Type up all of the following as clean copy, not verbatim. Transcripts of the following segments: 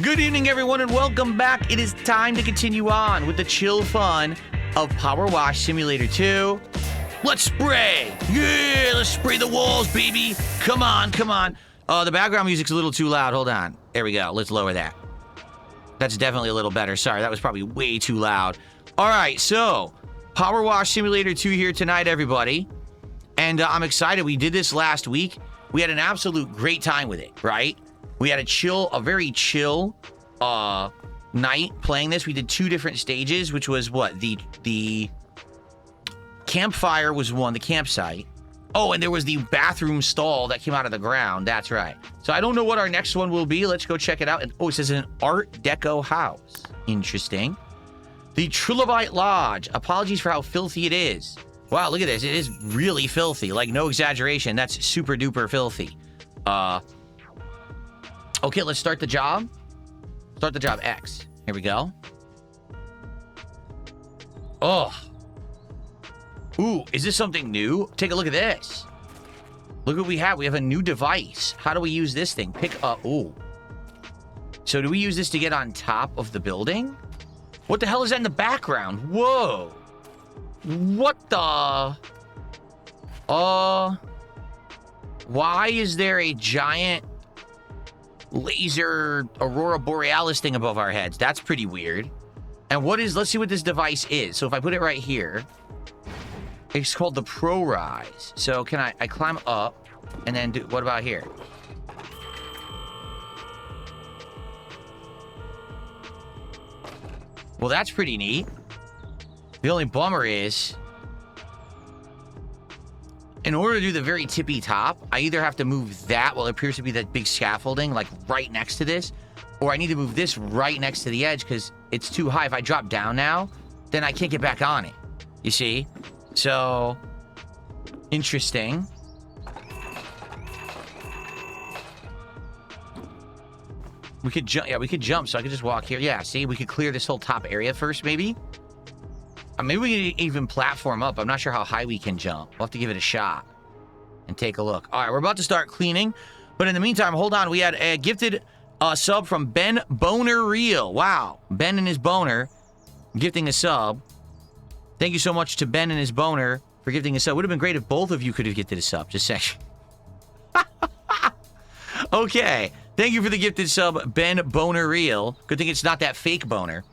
Good evening, everyone, and welcome back. It is time to continue on with the chill fun of Powerwash Simulator 2. Let's spray! Yeah, let's spray the walls, baby! Come on, come on. The background music's a little too loud. Hold on. There we go. Let's lower that. That's definitely a little better. Sorry, that was probably way too loud. All right, so Powerwash Simulator 2 here tonight, everybody. And I'm excited. We did this last week. We had an absolute great time with it, right? We had a very chill night playing this. We did 2 different stages, which was what? The campfire was one, the campsite. Oh, and there was the bathroom stall that came out of the ground. That's right. So I don't know what our next one will be. Let's go check it out. And, oh, it says an Art Deco house. Interesting. The Trilobite Lodge. Apologies for how filthy it is. Wow, look at this. It is really filthy. Like, no exaggeration. That's super duper filthy. Okay, let's start the job. Start the job X. Here we go. Oh. Ooh, is this something new? Take a look at this. Look what we have. We have a new device. How do we use this thing? Pick up. Ooh. So do we use this to get on top of the building? What the hell is that in the background? Whoa. What the? Why is there a giant laser Aurora Borealis thing above our heads? That's pretty weird. And what is, let's see what this device is. So if I put it right here, it's called the Pro Rise. So can I climb up and then do, what about here? Well, that's pretty neat. The only bummer is, in order to do the very tippy top, I either have to move that, well, it appears to be that big scaffolding, like right next to this, or I need to move this right next to the edge because it's too high. If I drop down now, then I can't get back on it. You see? So, interesting. We could jump. Yeah, we could jump, so I could just walk here. Yeah, see? We could clear this whole top area first, maybe? Maybe we can even platform up. I'm not sure how high we can jump. We'll have to give it a shot and take a look. All right, we're about to start cleaning. But in the meantime, hold on. We had a gifted sub from Ben Boner Real. Wow. Ben and his boner gifting a sub. Thank you so much to Ben and his boner for gifting a sub. Would have been great if both of you could have gifted a sub. Just saying. Okay. Thank you for the gifted sub, Ben Boner Real. Good thing it's not that fake boner.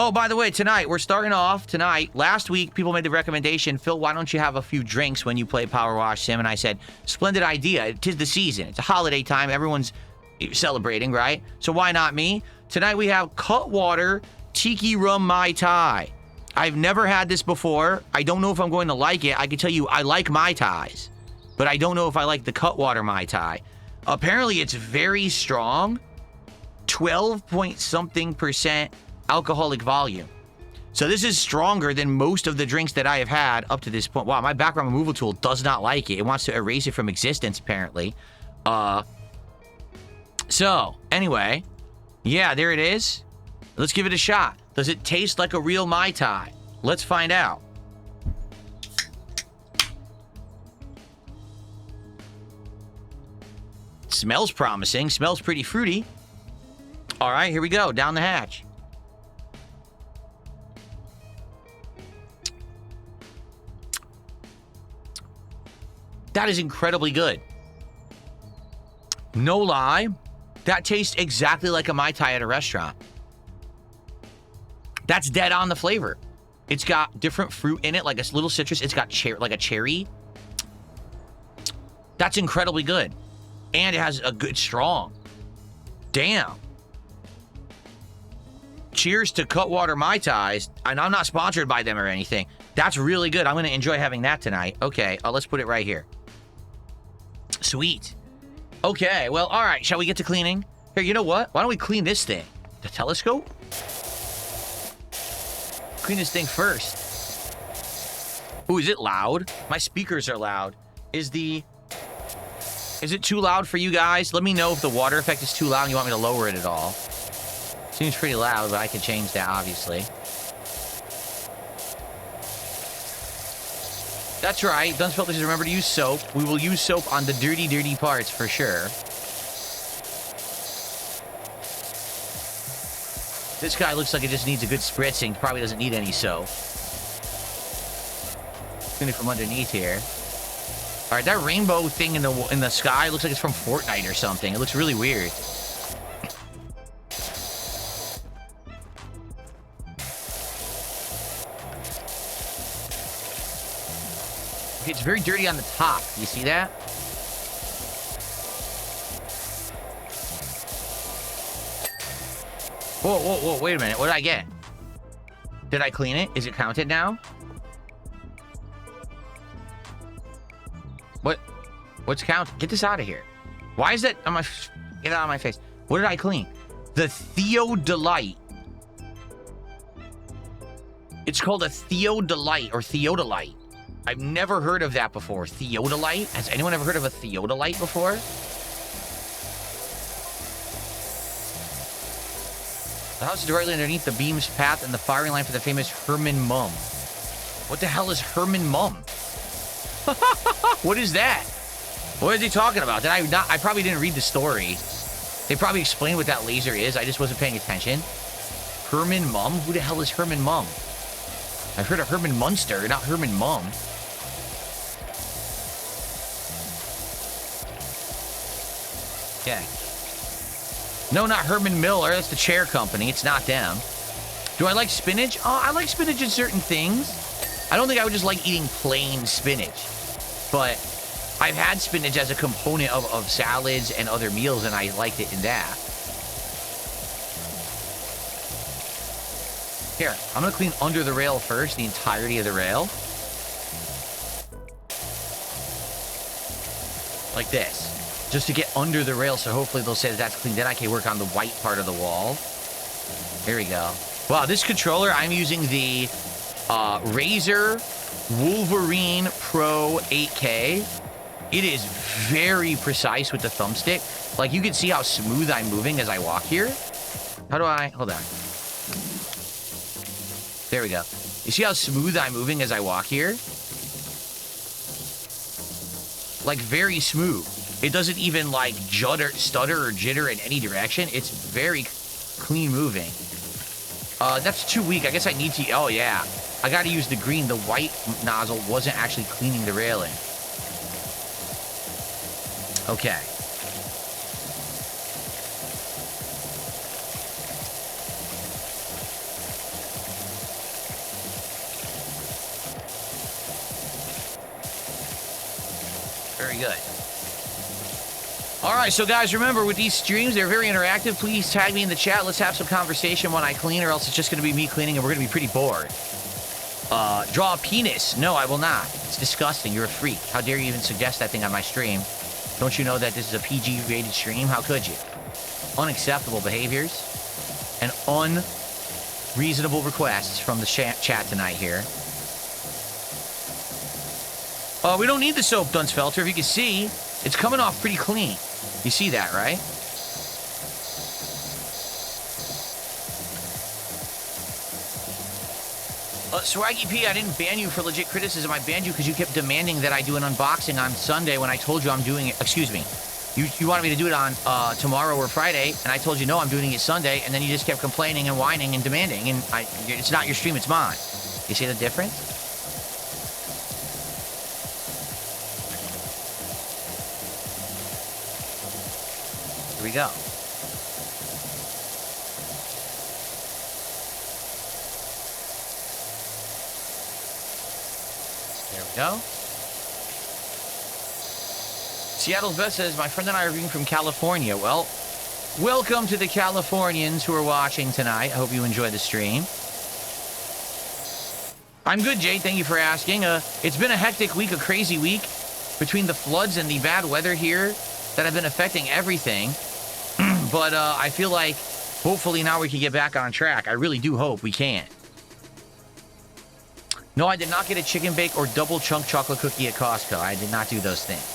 Oh, by the way, tonight, we're starting off tonight. Last week, people made the recommendation, Phil, why don't you have a few drinks when you play Powerwash Sim? And I said, splendid idea. 'Tis the season. It's a holiday time. Everyone's celebrating, right? So why not me? Tonight, we have Cutwater Tiki Rum Mai Tai. I've never had this before. I don't know if I'm going to like it. I can tell you I like Mai Tais, but I don't know if I like the Cutwater Mai Tai. Apparently, it's very strong. 12-point-something% alcoholic volume. So this is stronger than most of the drinks that I have had up to this point. Wow, my background removal tool does not like it. It wants to erase it from existence, apparently. So, anyway. Yeah, there it is. Let's give it a shot. Does it taste like a real Mai Tai? Let's find out. Smells promising. Smells pretty fruity. All right, here we go. Down the hatch. That is incredibly good. No lie. That tastes exactly like a Mai Tai at a restaurant. That's dead on the flavor. It's got different fruit in it, like a little citrus. It's got like a cherry. That's incredibly good. And it has a good strong. Damn. Cheers to Cutwater Mai Tais. And I'm not sponsored by them or anything. That's really good. I'm going to enjoy having that tonight. Okay, let's put it right here. Sweet. Okay, well, all right. Shall we get to cleaning? Here, you know what? Why don't we clean this thing? The telescope? Clean this thing first. Ooh, is it loud? My speakers are loud. Is it too loud for you guys? Let me know if the water effect is too loud and you want me to lower it at all. Seems pretty loud, but I can change that, obviously. That's right. Dunce Filters, remember to use soap. We will use soap on the dirty, dirty parts for sure. This guy looks like it just needs a good spritzing. Probably doesn't need any soap. Clean it from underneath here. All right, that rainbow thing in the sky looks like it's from Fortnite or something. It looks really weird. Okay, it's very dirty on the top. You see that? Whoa, whoa, whoa, wait a minute. What did I get? Did I clean it? Is it counted now? What's counted? Get this out of here. Why is that on my... Get out of my face. What did I clean? The Theodolite. It's called a Theodolite or Theodolite. I've never heard of that before. Theodolite? Has anyone ever heard of a Theodolite before? The house is directly underneath the beam's path and the firing line for the famous Herman Mum. What the hell is Herman Mum? What is that? What is he talking about? Did I not? I probably didn't read the story. They probably explained what that laser is. I just wasn't paying attention. Herman Mum? Who the hell is Herman Mum? I've heard of Herman Munster, not Herman Mum. Yeah. No, not Herman Miller. That's the chair company. It's not them. Do I like spinach? Oh, I like spinach in certain things. I don't think I would just like eating plain spinach. But I've had spinach as a component of salads and other meals, and I liked it in that. Here, I'm going to clean under the rail first, the entirety of the rail. Like this. Just to get under the rail, so hopefully they'll say that that's clean. Then I can work on the white part of the wall. There we go. Wow, this controller, I'm using the Razer Wolverine Pro 8K. It is very precise with the thumbstick. Like, you can see how smooth I'm moving as I walk here. How do I... Hold on. There we go. You see how smooth I'm moving as I walk here? Like, very smooth. It doesn't even, like, stutter or jitter in any direction. It's very clean moving. That's too weak. I guess I need to... Oh, yeah. I gotta use the green. The white nozzle wasn't actually cleaning the railing. Okay. Very good. All right, so guys, remember, with these streams, they're very interactive. Please tag me in the chat. Let's have some conversation when I clean, or else it's just going to be me cleaning, and we're going to be pretty bored. Draw a penis. No, I will not. It's disgusting. You're a freak. How dare you even suggest that thing on my stream? Don't you know that this is a PG-rated stream? How could you? Unacceptable behaviors and unreasonable requests from the chat tonight here. We don't need the soap, Dunsfelter. If you can see, it's coming off pretty clean. You see that, right? Swaggy P, I didn't ban you for legit criticism. I banned you because you kept demanding that I do an unboxing on Sunday when I told you I'm doing it. Excuse me. You wanted me to do it on tomorrow or Friday, and I told you, no, I'm doing it Sunday, and then you just kept complaining and whining and demanding, and it's not your stream, it's mine. You see the difference? Here we go. There we go. Seattle's Best says, my friend and I are viewing from California. Well, welcome to the Californians who are watching tonight. I hope you enjoy the stream. I'm good, Jay. Thank you for asking. It's been a hectic week, a crazy week, between the floods and the bad weather here that have been affecting everything. But I feel like hopefully now we can get back on track. I really do hope we can. No, I did not get a chicken bake or double chunk chocolate cookie at Costco. I did not do those things.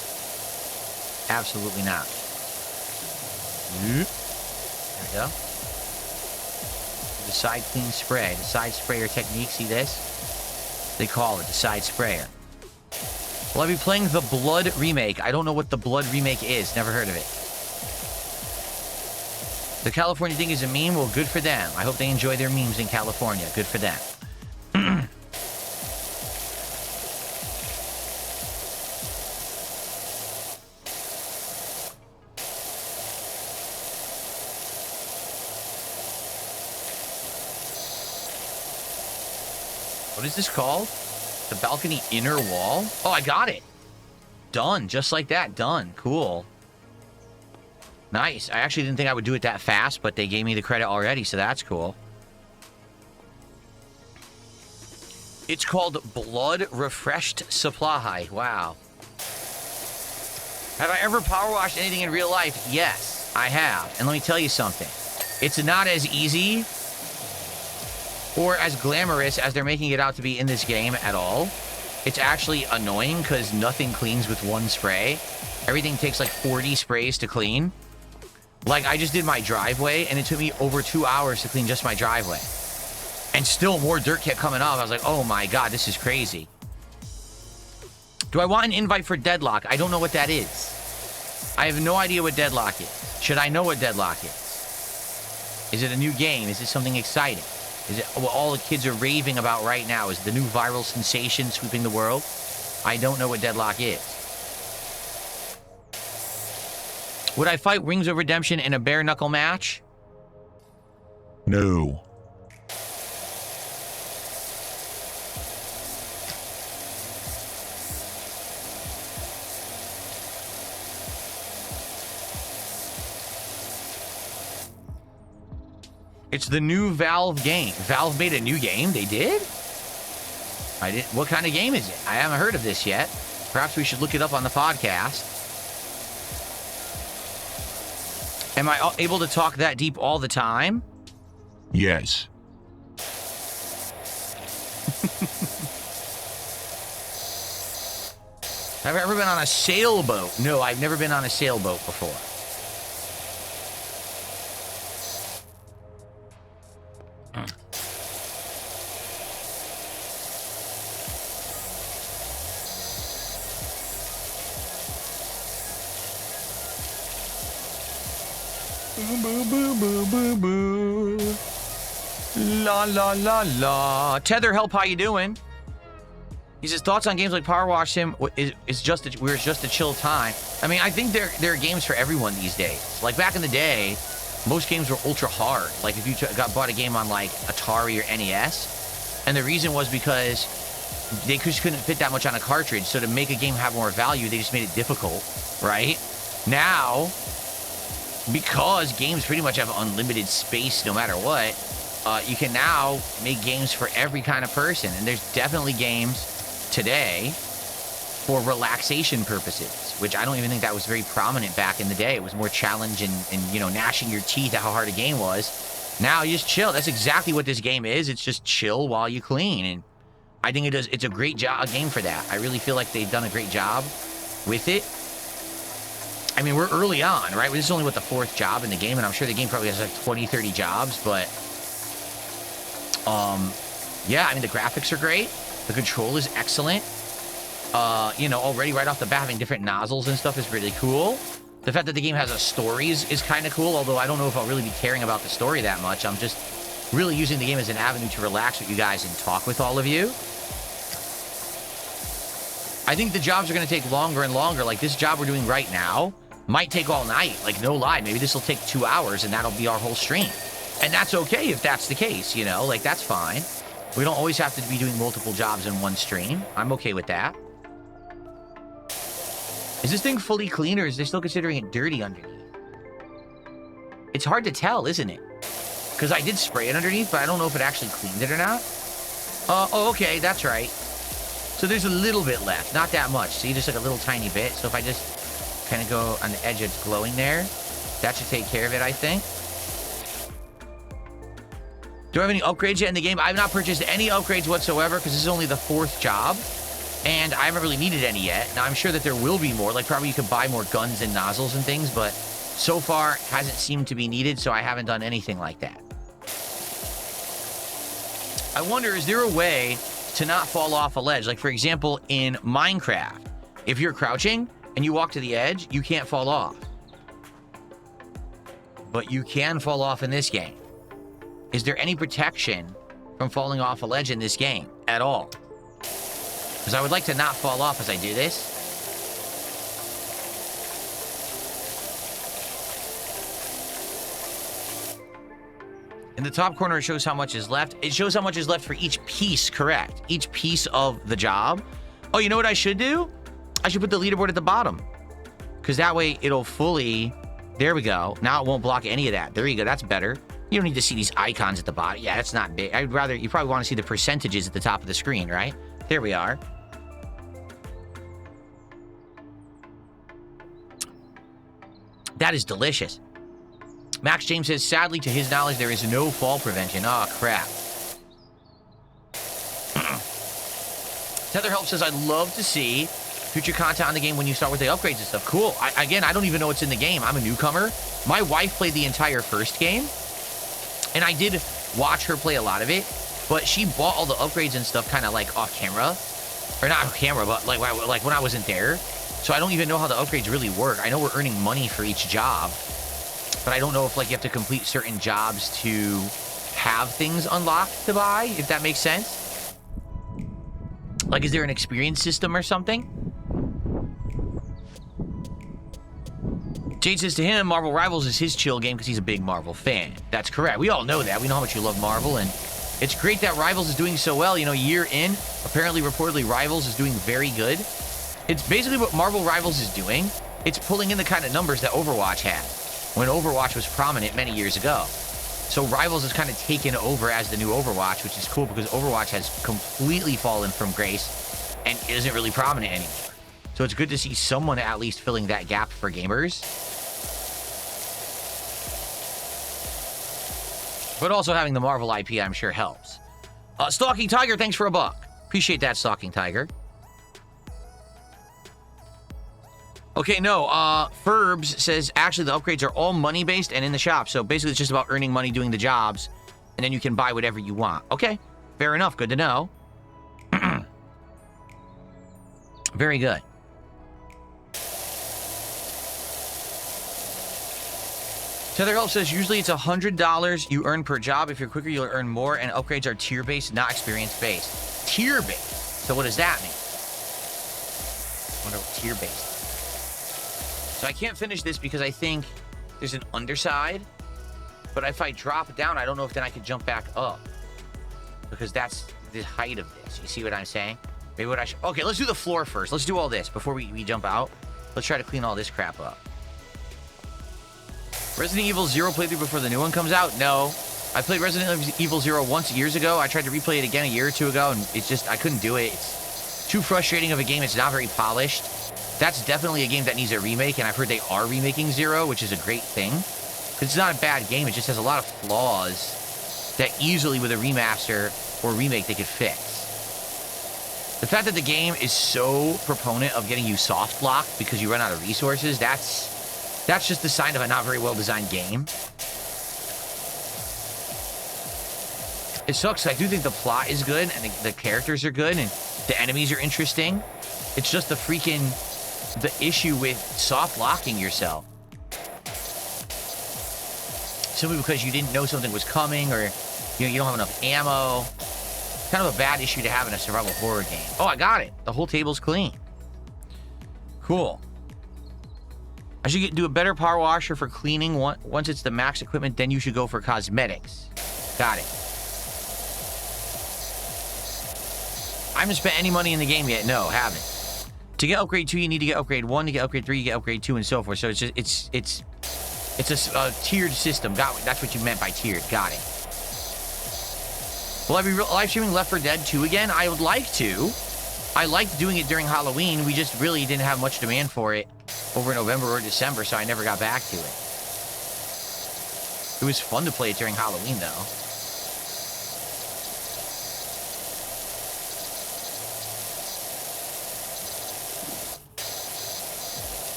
Absolutely not. There we go. The side clean spray. The side sprayer technique. See this? They call it the side sprayer. Will I be playing the Blood remake? I don't know what the Blood remake is. Never heard of it. The California thing is a meme. Well, good for them. I hope they enjoy their memes in California. Good for them. What is this called? The balcony inner wall? Oh, I got it. Done. Just like that. Done. Cool. Nice. I actually didn't think I would do it that fast, but they gave me the credit already, so that's cool. It's called Blood Refreshed Supply. Wow. Have I ever power washed anything in real life? Yes, I have. And let me tell you something. It's not as easy or as glamorous as they're making it out to be in this game at all. It's actually annoying because nothing cleans with one spray. Everything takes like 40 sprays to clean. Like, I just did my driveway, and it took me over 2 hours to clean just my driveway. And still more dirt kept coming off. I was like, oh my God, this is crazy. Do I want an invite for Deadlock? I don't know what that is. I have no idea what Deadlock is. Should I know what Deadlock is? Is it a new game? Is it something exciting? Is it what all the kids are raving about right now? Is it the new viral sensation sweeping the world? I don't know what Deadlock is. Would I fight Rings of Redemption in a bare knuckle match? No. It's the new Valve game. Valve made a new game? They did? I didn't. What kind of game is it? I haven't heard of this yet. Perhaps we should look it up on the podcast. Am I able to talk that deep all the time? Yes. Have I ever been on a sailboat? No, I've never been on a sailboat before. Boo, boo, boo, boo, boo. La, la, la, la. Tether Help, how you doing? He says, thoughts on games like Powerwash Sim is just a chill time. I mean, I think there are games for everyone these days. Like back in the day, most games were ultra hard. Like if you bought a game on like Atari or NES, and the reason was because they just couldn't fit that much on a cartridge. So to make a game have more value, they just made it difficult, right? Now, because games pretty much have unlimited space no matter what, you can now make games for every kind of person. And there's definitely games today for relaxation purposes, which I don't even think that was very prominent back in the day. It was more challenge and you know, gnashing your teeth at how hard a game was. Now you just chill. That's exactly what this game is. It's just chill while you clean. And I think it's a great game for that. I really feel like they've done a great job with it. I mean, we're early on, right? This is only the 4th job in the game, and I'm sure the game probably has like 20, 30 jobs, but yeah, I mean, the graphics are great. The control is excellent. You know, already right off the bat, having different nozzles and stuff is really cool. The fact that the game has a story is kind of cool, although I don't know if I'll really be caring about the story that much. I'm just really using the game as an avenue to relax with you guys and talk with all of you. I think the jobs are going to take longer and longer. Like this job we're doing right now might take all night. Like, no lie. Maybe this will take 2 hours and that'll be our whole stream. And that's okay if that's the case, you know? Like, that's fine. We don't always have to be doing multiple jobs in one stream. I'm okay with that. Is this thing fully clean, or is they still considering it dirty underneath? It's hard to tell, isn't it? Because I did spray it underneath, but I don't know if it actually cleaned it or not. Oh, okay, that's right. So there's a little bit left. Not that much. See, just like a little tiny bit. So if I just kind of go on the edge that's glowing there, that should take care of it, I think. Do I have any upgrades yet in the game? I have not purchased any upgrades whatsoever because this is only the 4th job, and I haven't really needed any yet. Now, I'm sure that there will be more. Like, probably you could buy more guns and nozzles and things, but so far hasn't seemed to be needed, so I haven't done anything like that. I wonder, is there a way to not fall off a ledge? Like, for example, in Minecraft, if you're crouching and you walk to the edge, you can't fall off. but you can fall off in this game. Is there any protection from falling off a ledge in this game at all? Because I would like to not fall off as I do this. In the top corner, it shows how much is left. It shows how much is left for each piece, correct. Each piece of the job. Oh, you know what I should do? I should put the leaderboard at the bottom. Because that way it'll fully... There we go. Now it won't block any of that. There you go. That's better. You don't need to see these icons at the bottom. Yeah, that's not big. I'd rather... You probably want to see the percentages at the top of the screen, right? There we are. That is delicious. Max James says, sadly, to his knowledge, there is no fall prevention. Oh, crap. Tether Help says, I'd love to see future content on the game when you start with the upgrades and stuff. Cool. Again, I don't even know what's in the game. I'm a newcomer. My wife played the entire first game, and I did watch her play a lot of it, but she bought all the upgrades and stuff kind of like off camera. Or not off camera, but like when I wasn't there. So I don't even know how the upgrades really work. I know we're earning money for each job, but I don't know if like you have to complete certain jobs to have things unlocked to buy, if that makes sense. Like, is there an experience system or something? Jade says to him, Marvel Rivals is his chill game because he's a big Marvel fan. That's correct. We all know that. We know how much you love Marvel, and it's great that Rivals is doing so well. You know, year in, apparently, reportedly, Rivals is doing very good. It's basically what Marvel Rivals is doing. It's pulling in the kind of numbers that Overwatch had when Overwatch was prominent many years ago. So Rivals is kind of taken over as the new Overwatch, which is cool because Overwatch has completely fallen from grace and isn't really prominent anymore. So it's good to see someone at least filling that gap for gamers. But also having the Marvel IP, I'm sure, helps. Stalking Tiger, thanks for $1. Appreciate that, Stalking Tiger. Okay, no, Ferbs says, actually, the upgrades are all money-based and in the shop. So basically, it's just about earning money doing the jobs, and then you can buy whatever you want. Okay, fair enough. Good to know. Very good. Tether Help says, usually it's $100 you earn per job. If you're quicker, you'll earn more, and upgrades are tier-based, not experience-based. Tier-based? So what does that mean? I wonder what tier-based. So I can't finish this because I think there's an underside. But if I drop down, I don't know if then I could jump back up. Because that's the height of this. You see what I'm saying? Maybe what I should... Okay, let's do the floor first. Let's do all this before we jump out. Let's try to clean all this crap up. Resident Evil 0 playthrough before the new one comes out? No. I played Resident Evil 0 once years ago. I tried to replay it again a year or two ago, and it's just... I couldn't do it. It's too frustrating of a game. It's not very polished. That's definitely a game that needs a remake, and I've heard they are remaking 0, which is a great thing. Because it's not a bad game, it just has a lot of flaws that easily with a remaster or remake they could fix. The fact that the game is so proponent of getting you soft locked because you run out of resources, that's just the sign of a not very well designed game. It sucks. I do think the plot is good, and the characters are good, and the enemies are interesting. It's just the issue with soft locking yourself. Simply because you didn't know something was coming, or you don't have enough ammo. Kind of a bad issue to have in a survival horror game. Oh, I got it. The whole table's clean. Cool. I should do a better power washer for cleaning. Once it's the max equipment, then you should go for cosmetics. Got it. I haven't spent any money in the game yet. No, haven't. To get upgrade 2, you need to get upgrade 1. To get upgrade 3, you get upgrade 2, and so forth. So it's just it's a tiered system. That's what you meant by tiered. Got it. Will I be live streaming Left 4 Dead 2 again? I would like to. I liked doing it during Halloween. We just really didn't have much demand for it over November or December, so I never got back to it. It was fun to play it during Halloween, though.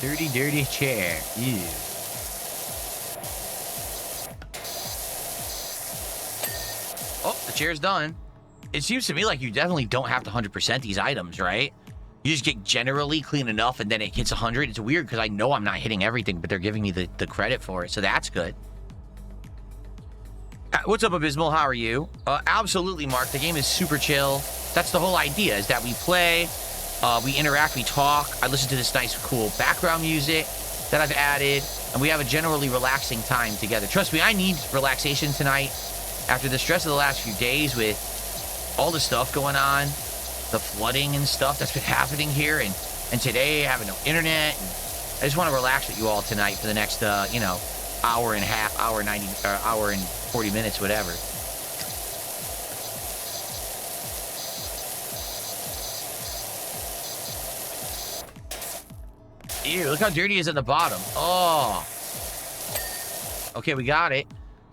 Dirty, dirty chair. Ew. Oh, the chair's done. It seems to me like you definitely don't have to 100% these items, right? You just get generally clean enough, and then it hits 100. It's weird because I know I'm not hitting everything, but they're giving me the credit for it, so that's good. What's up, Abysmal? How are you? Absolutely, Mark. The game is super chill. That's the whole idea, is that we play, we interact, we talk. I listen to this nice, cool background music that I've added, and we have a generally relaxing time together. Trust me, I need relaxation tonight after the stress of the last few days with all the stuff going on, the flooding and stuff that's been happening here, and today having no internet. And I just want to relax with you all tonight for the next, hour and a half, hour 90, hour and 40 minutes, whatever. Ew, look how dirty it is at the bottom. Oh. Okay, we got it.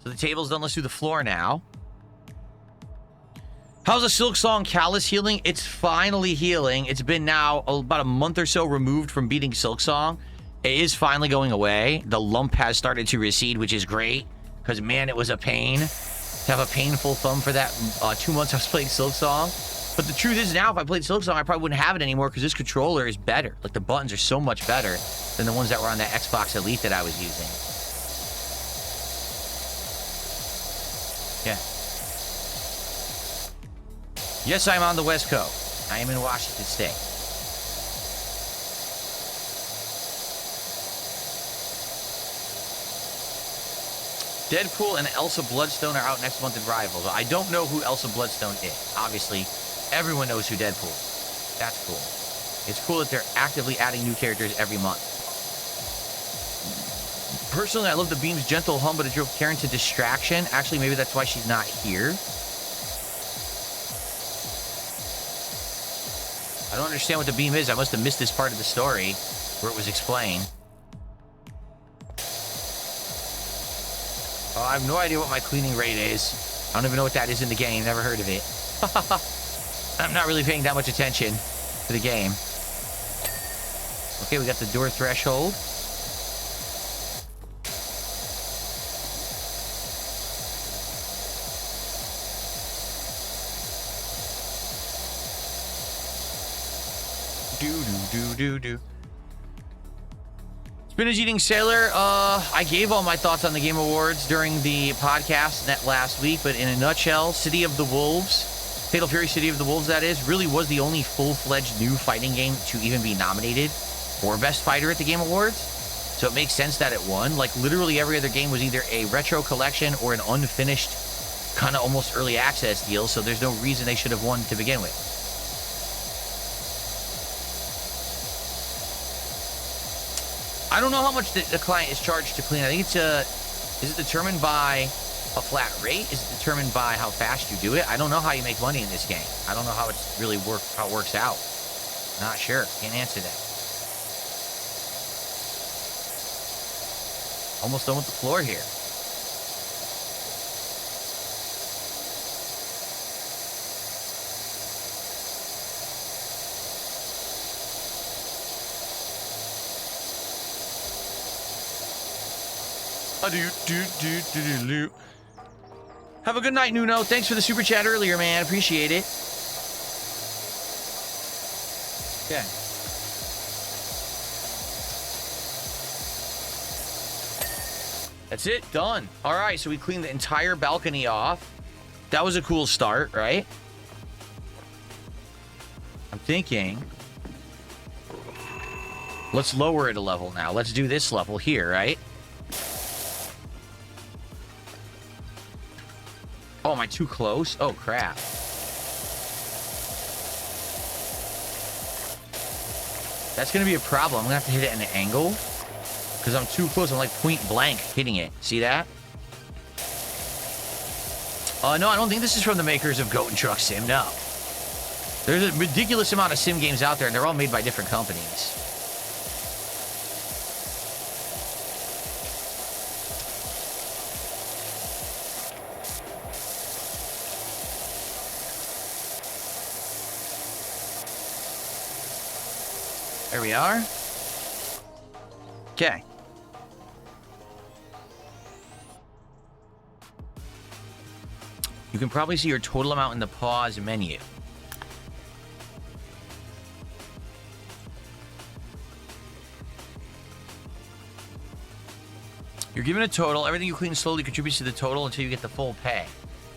So the table's done. Let's do the floor now. How's the Silk Song callus healing? It's finally healing. It's been now about a month or so removed from beating Silk Song. It is finally going away. The lump has started to recede, which is great. Because, man, it was a pain to have a painful thumb for that 2 months I was playing Silk Song. But the truth is now, if I played Silk Song, I probably wouldn't have it anymore because this controller is better. Like, the buttons are so much better than the ones that were on that Xbox Elite that I was using. Yeah. Yes, I'm on the West Coast. I am in Washington State. Deadpool and Elsa Bloodstone are out next month in Rivals. I don't know who Elsa Bloodstone is. Obviously, everyone knows who Deadpool is. That's cool. It's cool that they're actively adding new characters every month. Personally, I love the Beam's gentle hum, but it drove Karen to distraction. Actually, maybe that's why she's not here. I don't understand what the Beam is. I must have missed this part of the story where it was explained. I have no idea what my cleaning rate is. I don't even know what that is in the game. Never heard of it. I'm not really paying that much attention to the game. Okay, we got the door threshold. Do. Spinach Eating Sailor, I gave all my thoughts on the Game Awards during the podcast last week, but in a nutshell, City of the Wolves, Fatal Fury City of the Wolves, that is, really was the only full-fledged new fighting game to even be nominated for Best Fighter at the Game Awards. So it makes sense that it won. Like, literally every other game was either a retro collection or an unfinished, kind of almost early access deal, so there's no reason they should have won to begin with. I don't know how much the client is charged to clean. I think it's is it determined by a flat rate? Is it determined by how fast you do it? I don't know how you make money in this game. I don't know how it's really how it works out. Not sure. Can't answer that. Almost done with the floor here. Have a good night, Nuno. Thanks for the super chat earlier, man. Appreciate it. Okay. That's it. Done. All right, so we cleaned the entire balcony off. That was a cool start, right? I'm thinking, let's lower it a level now. Let's do this level here, right? Oh, am I too close? Oh, crap. That's going to be a problem. I'm going to have to hit it at an angle because I'm too close. I'm like point blank hitting it. See that? No, I don't think this is from the makers of Goat and Truck Sim. No. There's a ridiculous amount of sim games out there, and they're all made by different companies. There we are. Okay. You can probably see your total amount in the pause menu. You're given a total. Everything you clean slowly contributes to the total until you get the full pay.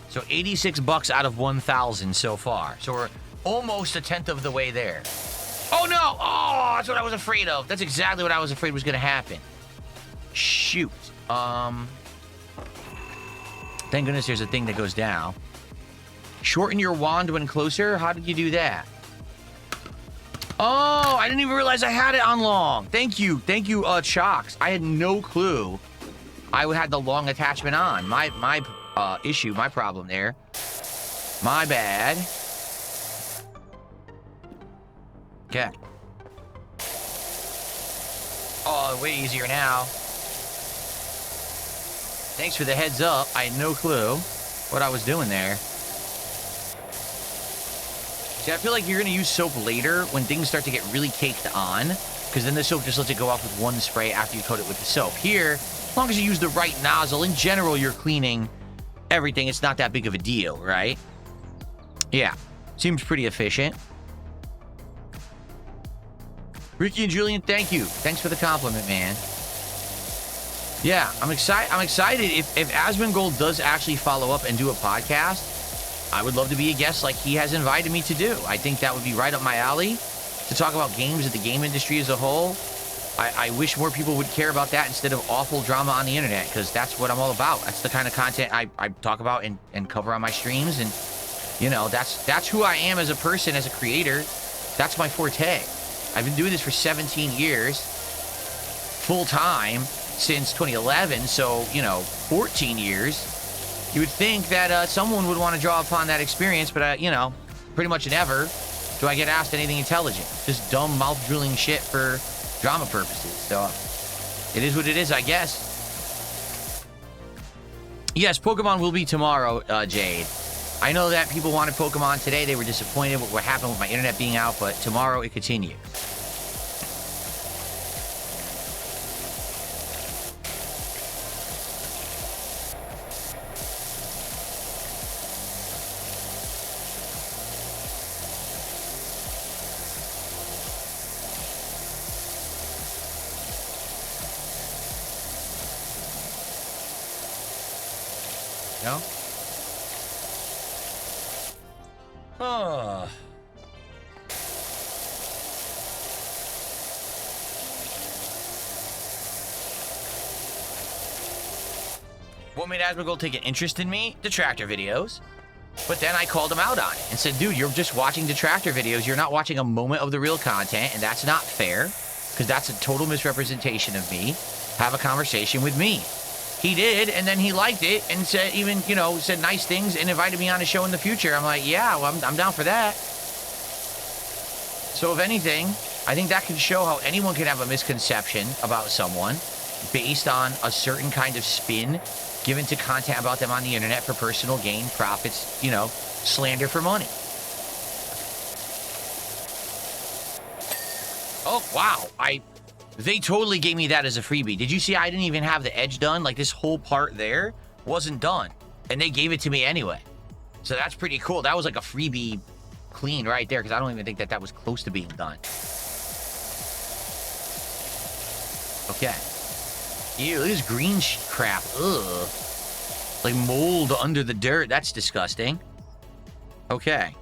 So 86 bucks out of 1,000 so far. So we're almost a tenth of the way there. Oh no! Oh, that's what I was afraid of. That's exactly what I was afraid was gonna happen. Shoot. Thank goodness there's a thing that goes down. Shorten your wand when closer? How did you do that? Oh, I didn't even realize I had it on long. Thank you, Chocks. I had no clue I had the long attachment on. My issue, my problem there. My bad. Okay. Oh, way easier now. Thanks for the heads up. I had no clue what I was doing there. See, I feel like you're going to use soap later when things start to get really caked on, because then the soap just lets it go off with one spray after you coat it with the soap. Here, as long as you use the right nozzle, in general, you're cleaning everything. It's not that big of a deal, right? Yeah. Seems pretty efficient. Ricky and Julian, thank you. Thanks for the compliment, man. Yeah, I'm excited. If Asmongold does actually follow up and do a podcast, I would love to be a guest like he has invited me to do. I think that would be right up my alley to talk about games and the game industry as a whole. I wish more people would care about that instead of awful drama on the internet, because that's what I'm all about. That's the kind of content I talk about and cover on my streams. And, you know, that's who I am as a person, as a creator. That's my forte. I've been doing this for 17 years, full time, since 2011. So, you know, 14 years. You would think that someone would want to draw upon that experience, but, you know, pretty much never do I get asked anything intelligent. Just dumb, mouth-drooling shit for drama purposes. So, it is what it is, I guess. Yes, Pokemon will be tomorrow, Jade. I know that people wanted Pokemon today. They were disappointed with what happened with my internet being out, but tomorrow it continues. No? Oh. What made Asmongold take an interest in me? Detractor videos. But then I called him out on it and said, dude, you're just watching detractor videos. You're not watching a moment of the real content, and that's not fair, because that's a total misrepresentation of me. Have a conversation with me. He did, and then he liked it and said, even, you know, said nice things and invited me on a show in the future. I'm like, yeah, well, I'm down for that. So if anything, I think that can show how anyone can have a misconception about someone based on a certain kind of spin given to content about them on the internet for personal gain, profits, you know, slander for money. Oh, wow. They totally gave me that as a freebie. Did you see I didn't even have the edge done? Like, this whole part there wasn't done. And they gave it to me anyway. So that's pretty cool. That was like a freebie clean right there, because I don't even think that was close to being done. Okay. Ew, look at this green crap. Ugh. Like mold under the dirt. That's disgusting. Okay.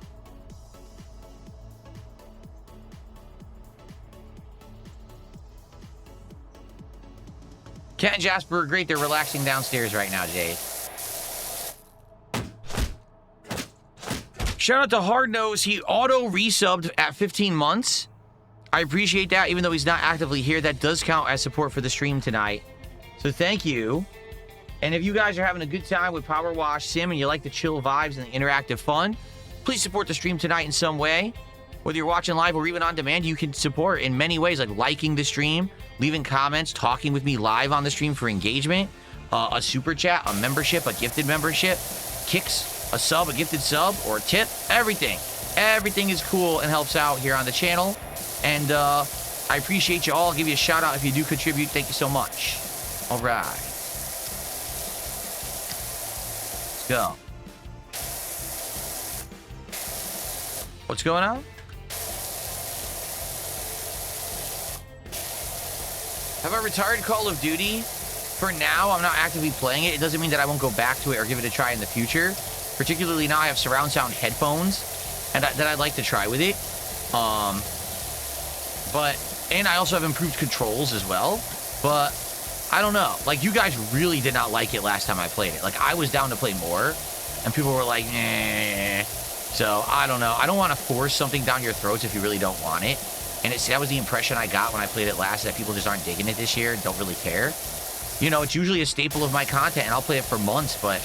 Cat and Jasper are great. They're relaxing downstairs right now, Jade. Shout out to Hard Nose. He auto resubbed at 15 months. I appreciate that, even though he's not actively here. That does count as support for the stream tonight. So thank you. And if you guys are having a good time with Powerwash Sim and you like the chill vibes and the interactive fun, please support the stream tonight in some way. Whether you're watching live or even on demand, you can support in many ways, like liking the stream, leaving comments, talking with me live on the stream for engagement, a super chat, a membership, a gifted membership, kicks, a sub, a gifted sub, or a tip, everything. Everything is cool and helps out here on the channel. And I appreciate you all. I'll give you a shout out if you do contribute. Thank you so much. All right. Let's go. What's going on? Have I retired Call of Duty? for now, I'm not actively playing it. It doesn't mean that I won't go back to it or give it a try in the future. Particularly now I have surround sound headphones and that I'd like to try with it. And I also have improved controls as well. But I don't know. Like, you guys really did not like it last time I played it. Like, I was down to play more, and people were like, eh. So, I don't know. I don't want to force something down your throats if you really don't want it. And that was the impression I got when I played it last, that people just aren't digging it this year and don't really care. You know, it's usually a staple of my content, and I'll play it for months, but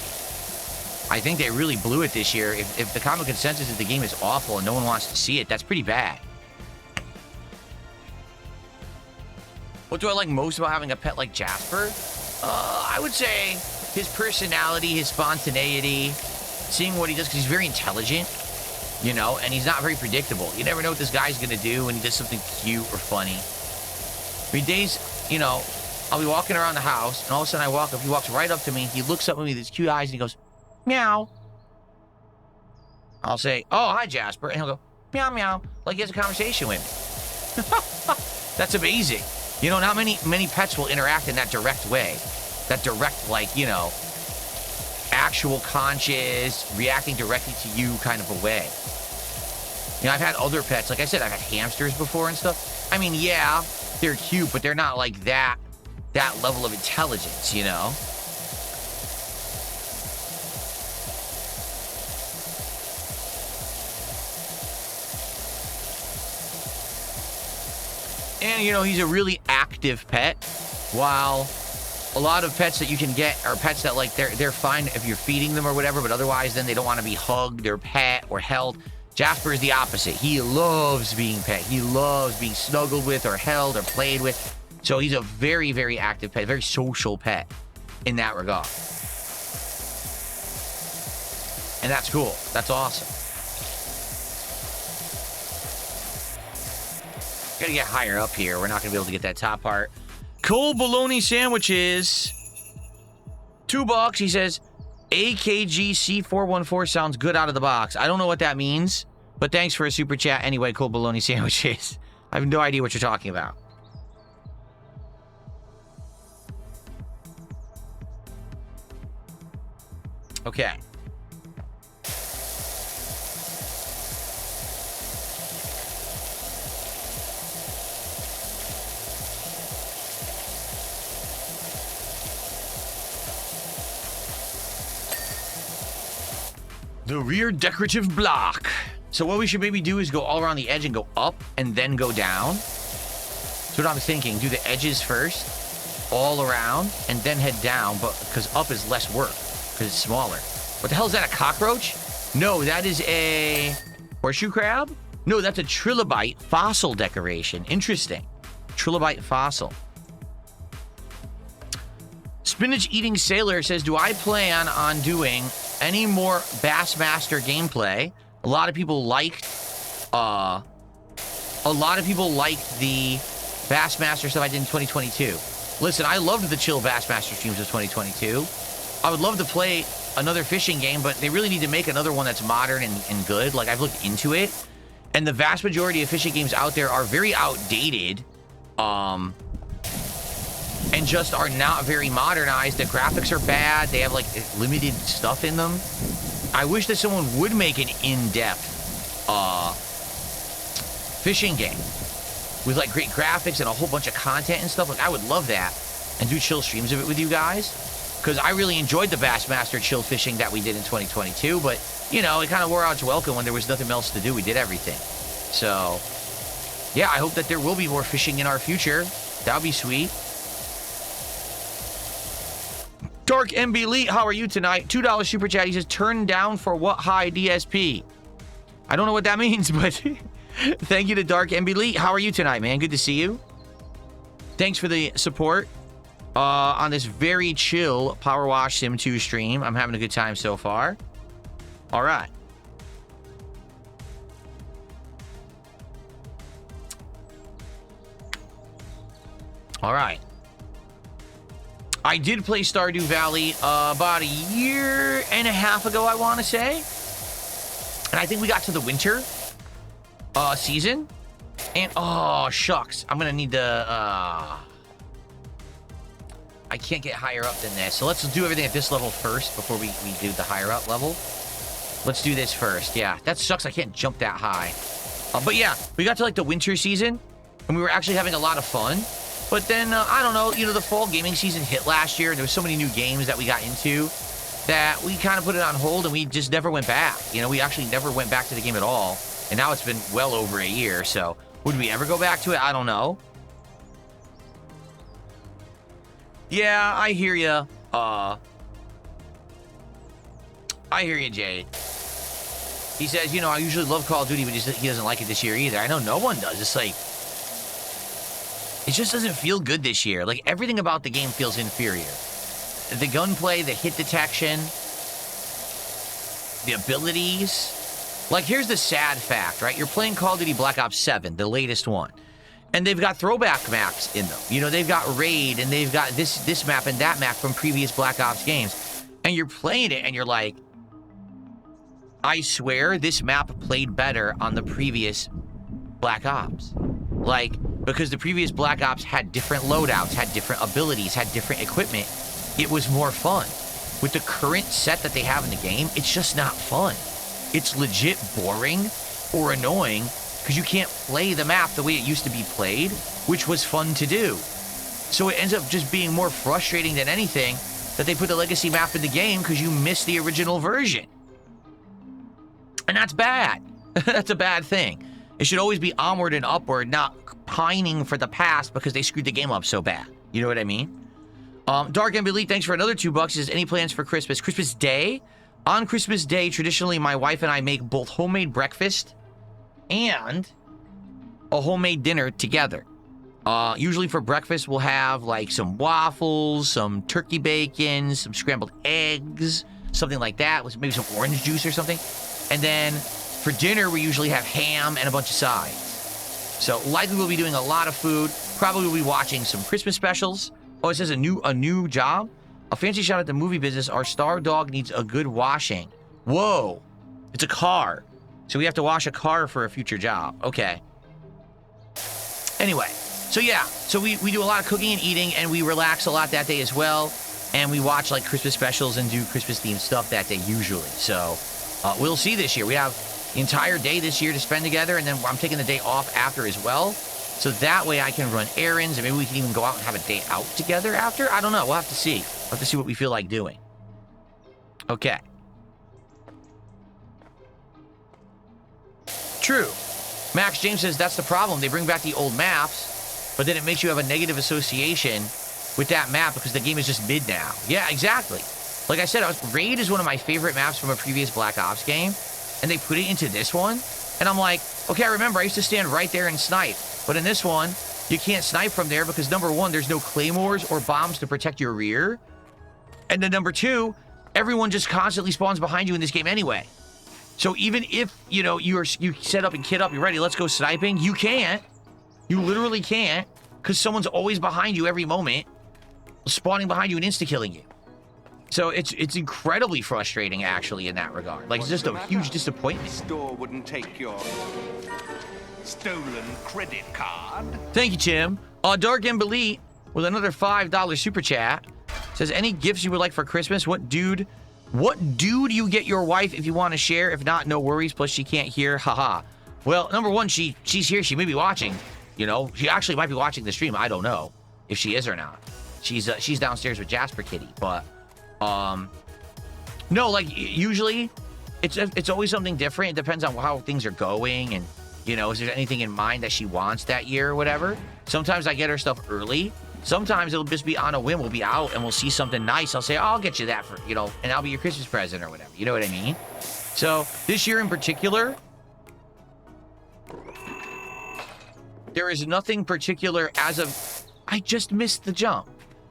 I think they really blew it this year. If the common consensus is the game is awful and no one wants to see it, that's pretty bad. What do I like most about having a pet like Jasper? I would say his personality, his spontaneity, seeing what he does, because he's very intelligent, you know, and he's not very predictable. You never know what this guy's going to do when he does something cute or funny. I mean, days, you know, I'll be walking around the house, and all of a sudden I walk up, he walks right up to me, he looks up at me with his cute eyes, and he goes, meow. I'll say, oh, hi, Jasper, and he'll go, meow, meow, like he has a conversation with me. That's amazing. You know, not many pets will interact in that direct way. That direct, like, you know, actual conscious, reacting directly to you kind of a way. You know, I've had other pets. Like I said, I've had hamsters before and stuff. I mean, yeah, they're cute, but they're not like that level of intelligence, you know? And, you know, he's a really active pet, while a lot of pets that you can get are pets that, like, they're fine if you're feeding them or whatever, but otherwise then they don't want to be hugged or pet or held. Jasper is the opposite. He loves being pet. He loves being snuggled with or held or played with. So he's a very, very active pet, very social pet in that regard. And that's cool. That's awesome. Gotta get higher up here. We're not gonna be able to get that top part. Cold bologna sandwiches. $2. He says, AKG C414 sounds good out of the box. I don't know what that means, but thanks for a super chat anyway, cold bologna sandwiches. I have no idea what you're talking about. Okay. The rear decorative block. So what we should maybe do is go all around the edge and go up and then go down. That's what I'm thinking. Do the edges first, all around, and then head down, but because up is less work, because it's smaller. What the hell is that, a cockroach? No, that is a horseshoe crab? No, that's a trilobite fossil decoration. Interesting. Trilobite fossil. Spinach Eating Sailor says, do I plan on doing any more Bassmaster gameplay? A lot of people liked the Bassmaster stuff I did in 2022. Listen, I loved the chill Bassmaster streams of 2022. I would love to play another fishing game, but they really need to make another one that's modern and good. Like, I've looked into it, and the vast majority of fishing games out there are very outdated, and just are not very modernized. The graphics are bad. They have, like, limited stuff in them. I wish that someone would make an in-depth fishing game with, like, great graphics and a whole bunch of content and stuff. Like, I would love that and do chill streams of it with you guys, because I really enjoyed the Bassmaster chill fishing that we did in 2022, but, you know, it kind of wore out its welcome when there was nothing else to do. We did everything. So, yeah, I hope that there will be more fishing in our future. That would be sweet. Dark MB Elite, how are you tonight? $2 super chat. He says, turn down for what high DSP? I don't know what that means, but thank you to Dark MB Elite. How are you tonight, man? Good to see you. Thanks for the support on this very chill Powerwash Sim 2 stream. I'm having a good time so far. All right. All right. I did play Stardew Valley about a year and a half ago, I want to say. And I think we got to the winter season. And, oh, shucks. I'm going to need to... I I can't get higher up than this. So let's do everything at this level first before we do the higher up level. Let's do this first. Yeah, that sucks. I can't jump that high. But yeah, we got to like the winter season, and we were actually having a lot of fun. But then, I don't know, the fall gaming season hit last year, and there was so many new games that we got into that we kind of put it on hold, and we just never went back. We actually never went back to the game at all. And now it's been well over a year, so would we ever go back to it? I don't know. Yeah, I hear ya. I hear you, Jade. He says, I usually love Call of Duty, but he doesn't like it this year either. I know no one does. It's like, it just doesn't feel good this year. Like, everything about the game feels inferior. The gunplay, the hit detection, the abilities. Like, here's the sad fact, right? You're playing Call of Duty Black Ops 7, the latest one. And they've got throwback maps in them. They've got Raid, and they've got this map and that map from previous Black Ops games. And you're playing it, and you're like, I swear this map played better on the previous Black Ops. Like, because the previous Black Ops had different loadouts, had different abilities, had different equipment. It was more fun. With the current set that they have in the game, it's just not fun. It's legit boring or annoying because you can't play the map the way it used to be played, which was fun to do. So it ends up just being more frustrating than anything that they put the legacy map in the game because you missed the original version. And that's bad. That's a bad thing. It should always be onward and upward, not pining for the past because they screwed the game up so bad. You know what I mean? Dark and Elite, thanks for another $2. Says, any plans for Christmas? Christmas Day? On Christmas Day, traditionally, my wife and I make both homemade breakfast and a homemade dinner together. Usually for breakfast, we'll have like some waffles, some turkey bacon, some scrambled eggs, something like that, with maybe some orange juice or something. And then for dinner, we usually have ham and a bunch of sides. So likely we'll be doing a lot of food. Probably we'll be watching some Christmas specials. Oh, it says a new job. A fancy shot at the movie business. Our star dog needs a good washing. Whoa. It's a car. So we have to wash a car for a future job. Okay. Anyway. So yeah. So we do a lot of cooking and eating, and we relax a lot that day as well. And we watch like Christmas specials and do Christmas themed stuff that day usually. So we'll see this year. We have the entire day this year to spend together, and then I'm taking the day off after as well. So that way I can run errands, and maybe we can even go out and have a day out together after. I don't know. We'll have to see. We'll have to see what we feel like doing. Okay. True. Max James says that's the problem. They bring back the old maps, but then it makes you have a negative association with that map because the game is just mid now. Yeah, exactly. Like I said, Raid is one of my favorite maps from a previous Black Ops game, and they put it into this one, and I'm like, okay, I remember I used to stand right there and snipe. But in this one, you can't snipe from there because, number one, there's no claymores or bombs to protect your rear. And then number two, everyone just constantly spawns behind you in this game anyway. So even if, you set up and kit up, you're ready, let's go sniping, you can't. You literally can't because someone's always behind you every moment, spawning behind you and insta-killing you. So it's incredibly frustrating, actually, in that regard. Like, it's just a huge disappointment. Store wouldn't take your stolen credit card. Thank you, Tim. Dark and Elite with another $5 super chat says, any gifts you would like for Christmas? What dude you get your wife if you want to share? If not, no worries. Plus, she can't hear. Haha. Well, number one, she's here. She may be watching. She actually might be watching the stream. I don't know if she is or not. She's downstairs with Jasper Kitty, but no, like usually it's always something different. It depends on how things are going, and is there anything in mind that she wants that year or whatever. Sometimes I get her stuff early. Sometimes it'll just be on a whim. We'll be out and we'll see something nice. I'll say, I'll get you that for, and I'll be your Christmas present or whatever. You know what I mean? So this year in particular, there is nothing particular as of, I just missed the jump.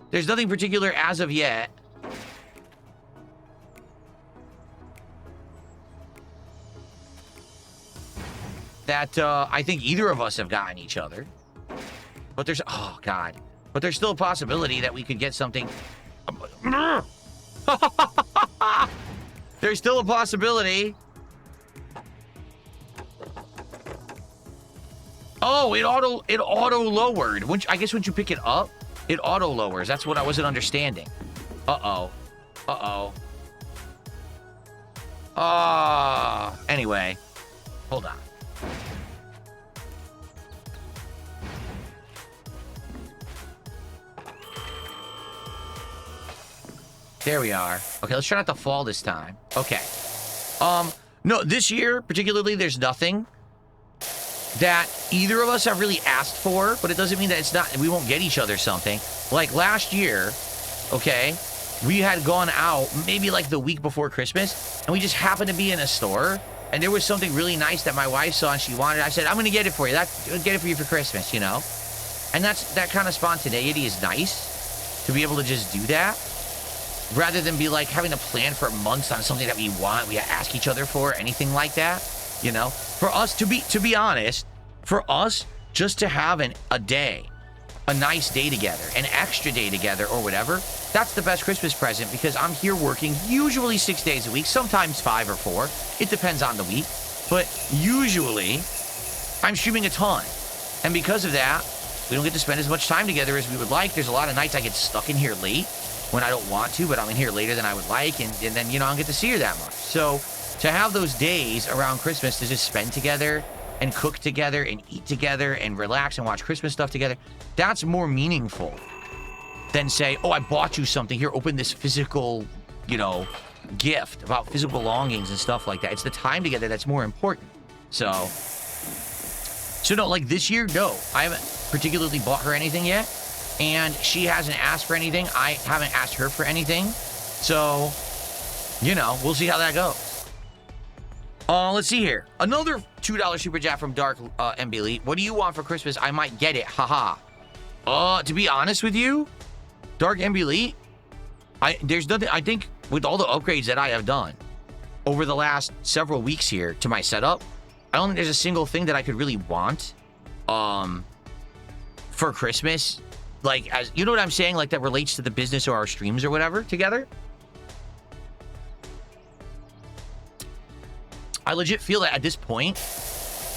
There's nothing particular as of yet that I think either of us have gotten each other. But there's, oh God. But there's still a possibility that we could get something. There's still a possibility. Oh, it auto lowered. I guess once you pick it up, It auto lowers. That's what I wasn't understanding. Uh-oh. Uh-oh. Anyway. Hold on. There we are. Okay, let's try not to fall this time. Okay. No, this year, particularly, there's nothing that either of us have really asked for, but it doesn't mean that it's not, we won't get each other something. Like last year, okay, we had gone out maybe like the week before Christmas, and we just happened to be in a store, and there was something really nice that my wife saw and she wanted. I said, I'm going to get it for you. Get it for you for Christmas, you know? And that kind of spontaneity is nice to be able to just do that. Rather than be like having to plan for months on something that we want, we ask each other for, anything like that, you know? For us, to be honest, for us, just to have a day, a nice day together, an extra day together or whatever, that's the best Christmas present because I'm here working usually 6 days a week, sometimes 5 or 4. It depends on the week, but usually I'm streaming a ton. And because of that, we don't get to spend as much time together as we would like. There's a lot of nights I get stuck in here late when I don't want to, but I'm in here later than I would like, and then, you know, I don't get to see her that much. So to have those days around Christmas to just spend together and cook together and eat together and relax and watch Christmas stuff together, that's more meaningful than say, oh, I bought you something. Here, open this physical, you know, gift, about physical belongings and stuff like that. It's the time together that's more important. So no, like this year, no. I haven't particularly bought her anything yet. And she hasn't asked for anything. I haven't asked her for anything. So, you know, we'll see how that goes. Let's see here. Another $2 super chat from Dark MB Elite. What do you want for Christmas? I might get it. Haha. To be honest with you, Dark MB Elite, there's nothing. I think with all the upgrades that I have done over the last several weeks here to my setup, I don't think there's a single thing that I could really want for Christmas. Like, as you know what I'm saying? Like, that relates to the business or our streams or whatever together. I legit feel that at this point,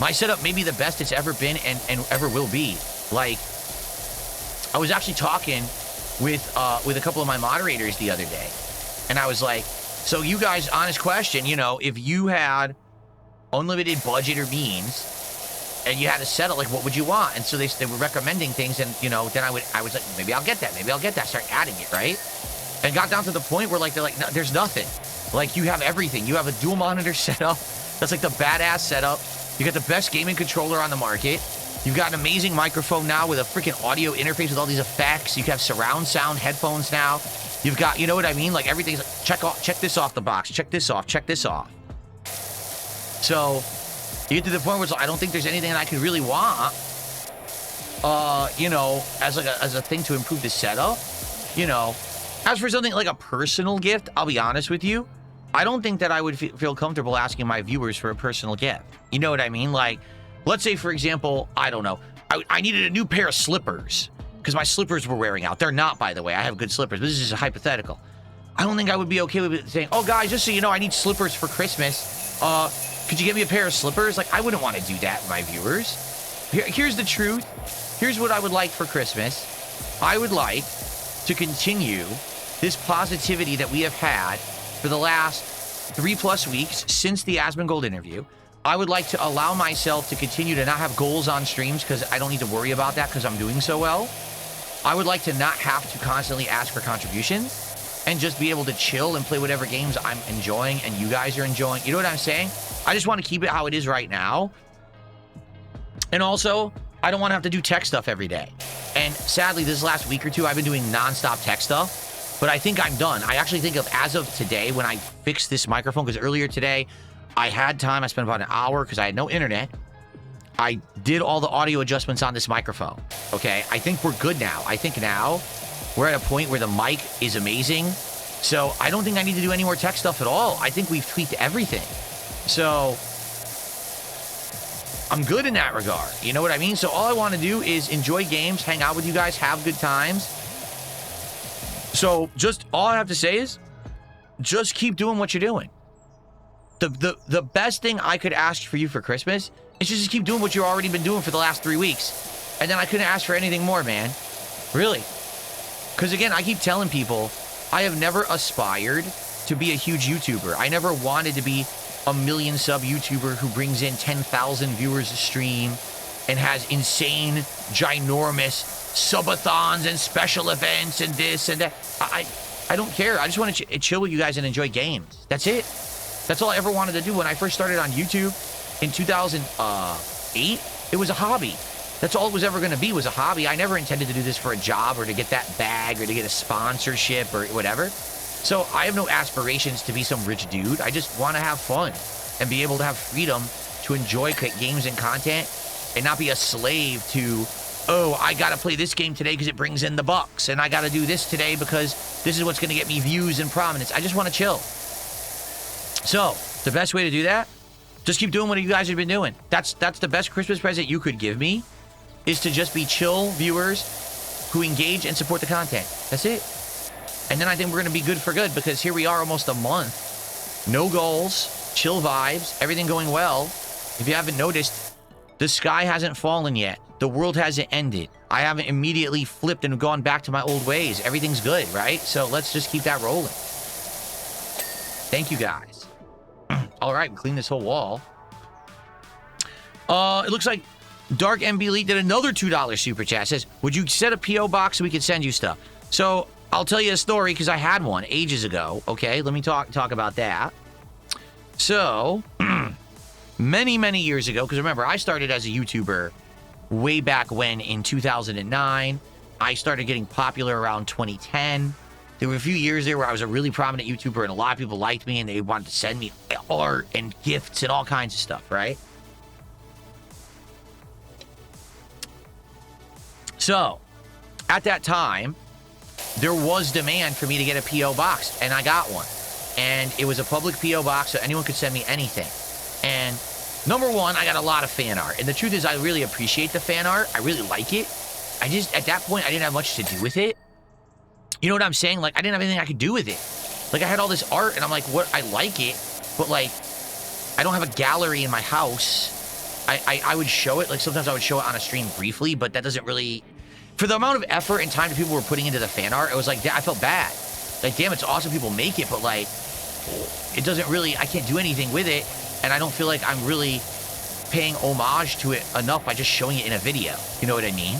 my setup may be the best it's ever been and ever will be. Like, I was actually talking with a couple of my moderators the other day, and I was like, so you guys, honest question, you know, if you had unlimited budget or means, and you had to settle, like, what would you want? And so they were recommending things, and, you know, then I was like, maybe I'll get that. Maybe I'll get that. Start adding it, right? And got down to the point where, like, they're like, no, there's nothing. Like, you have everything. You have a dual monitor setup. That's, like, the badass setup. You got the best gaming controller on the market. You've got an amazing microphone now with a freaking audio interface with all these effects. You have surround sound headphones now. You've got, you know what I mean? Like, everything's like, check this off the box. Check this off. Check this off. So you get to the point where it's like, I don't think there's anything that I could really want, you know, as a thing to improve the setup, you know. As for something like a personal gift, I'll be honest with you, I don't think that I would feel comfortable asking my viewers for a personal gift. You know what I mean? Like, let's say, for example, I don't know, I needed a new pair of slippers because my slippers were wearing out. They're not, by the way. I have good slippers, but this is just hypothetical. I don't think I would be okay with it saying, oh, guys, just so you know, I need slippers for Christmas. Could you get me a pair of slippers? Like, I wouldn't want to do that with my viewers. Here's the truth. Here's what I would like for Christmas. I would like to continue this positivity that we have had for the last 3+ weeks since the Asmongold interview. I would like to allow myself to continue to not have goals on streams because I don't need to worry about that because I'm doing so well. I would like to not have to constantly ask for contributions and just be able to chill and play whatever games I'm enjoying and you guys are enjoying. You know what I'm saying? I just want to keep it how it is right now. And also, I don't want to have to do tech stuff every day. And sadly, this last week or two, I've been doing nonstop tech stuff. But I think I'm done. I actually think of as of today when I fixed this microphone, because earlier today, I had time. I spent about an hour because I had no internet. I did all the audio adjustments on this microphone. Okay, I think we're good now. I think now we're at a point where the mic is amazing. So I don't think I need to do any more tech stuff at all. I think we've tweaked everything. So I'm good in that regard. You know what I mean? So all I want to do is enjoy games, hang out with you guys, have good times. So just all I have to say is just keep doing what you're doing. The best thing I could ask for you for Christmas is just keep doing what you've already been doing for the last 3 weeks. And then I couldn't ask for anything more, man. Really. Because again, I keep telling people, I have never aspired to be a huge YouTuber. I never wanted to be a million sub YouTuber who brings in 10,000 viewers a stream and has insane, ginormous subathons and special events and this and that. I don't care. I just want to chill with you guys and enjoy games. That's it. That's all I ever wanted to do. When I first started on YouTube in 2008, it was a hobby. That's all it was ever going to be, was a hobby. I never intended to do this for a job or to get that bag or to get a sponsorship or whatever. So I have no aspirations to be some rich dude. I just want to have fun and be able to have freedom to enjoy games and content and not be a slave to, oh, I got to play this game today because it brings in the bucks, and I got to do this today because this is what's going to get me views and prominence. I just want to chill. So the best way to do that, just keep doing what you guys have been doing. That's the best Christmas present you could give me, is to just be chill viewers who engage and support the content. That's it. And then I think we're going to be good for good, because here we are almost a month. No goals, chill vibes, everything going well. If you haven't noticed, the sky hasn't fallen yet. The world hasn't ended. I haven't immediately flipped and gone back to my old ways. Everything's good, right? So let's just keep that rolling. Thank you, guys. All right, clean this whole wall. It looks like Dark MB Elite did another $2 super chat. Says, would you set a P.O. box so we could send you stuff? So I'll tell you a story, because I had one ages ago. Okay, let me talk about that. So, many years ago, because remember, I started as a YouTuber way back when in 2009. I started getting popular around 2010. There were a few years there where I was a really prominent YouTuber and a lot of people liked me and they wanted to send me art and gifts and all kinds of stuff, right? So, at that time, there was demand for me to get a P.O. box, and I got one. And it was a public P.O. box, so anyone could send me anything. And number one, I got a lot of fan art. And the truth is, I really appreciate the fan art. I really like it. I just, at that point, I didn't have much to do with it. You know what I'm saying? Like, I didn't have anything I could do with it. Like, I had all this art, and I'm like, what? I like it, but, like, I don't have a gallery in my house. I would show it. Like, sometimes I would show it on a stream briefly, but that doesn't really... For the amount of effort and time that people were putting into the fan art, it was like, I felt bad. Like, damn, it's awesome people make it, but, like, it doesn't really... I can't do anything with it, and I don't feel like I'm really paying homage to it enough by just showing it in a video. You know what I mean?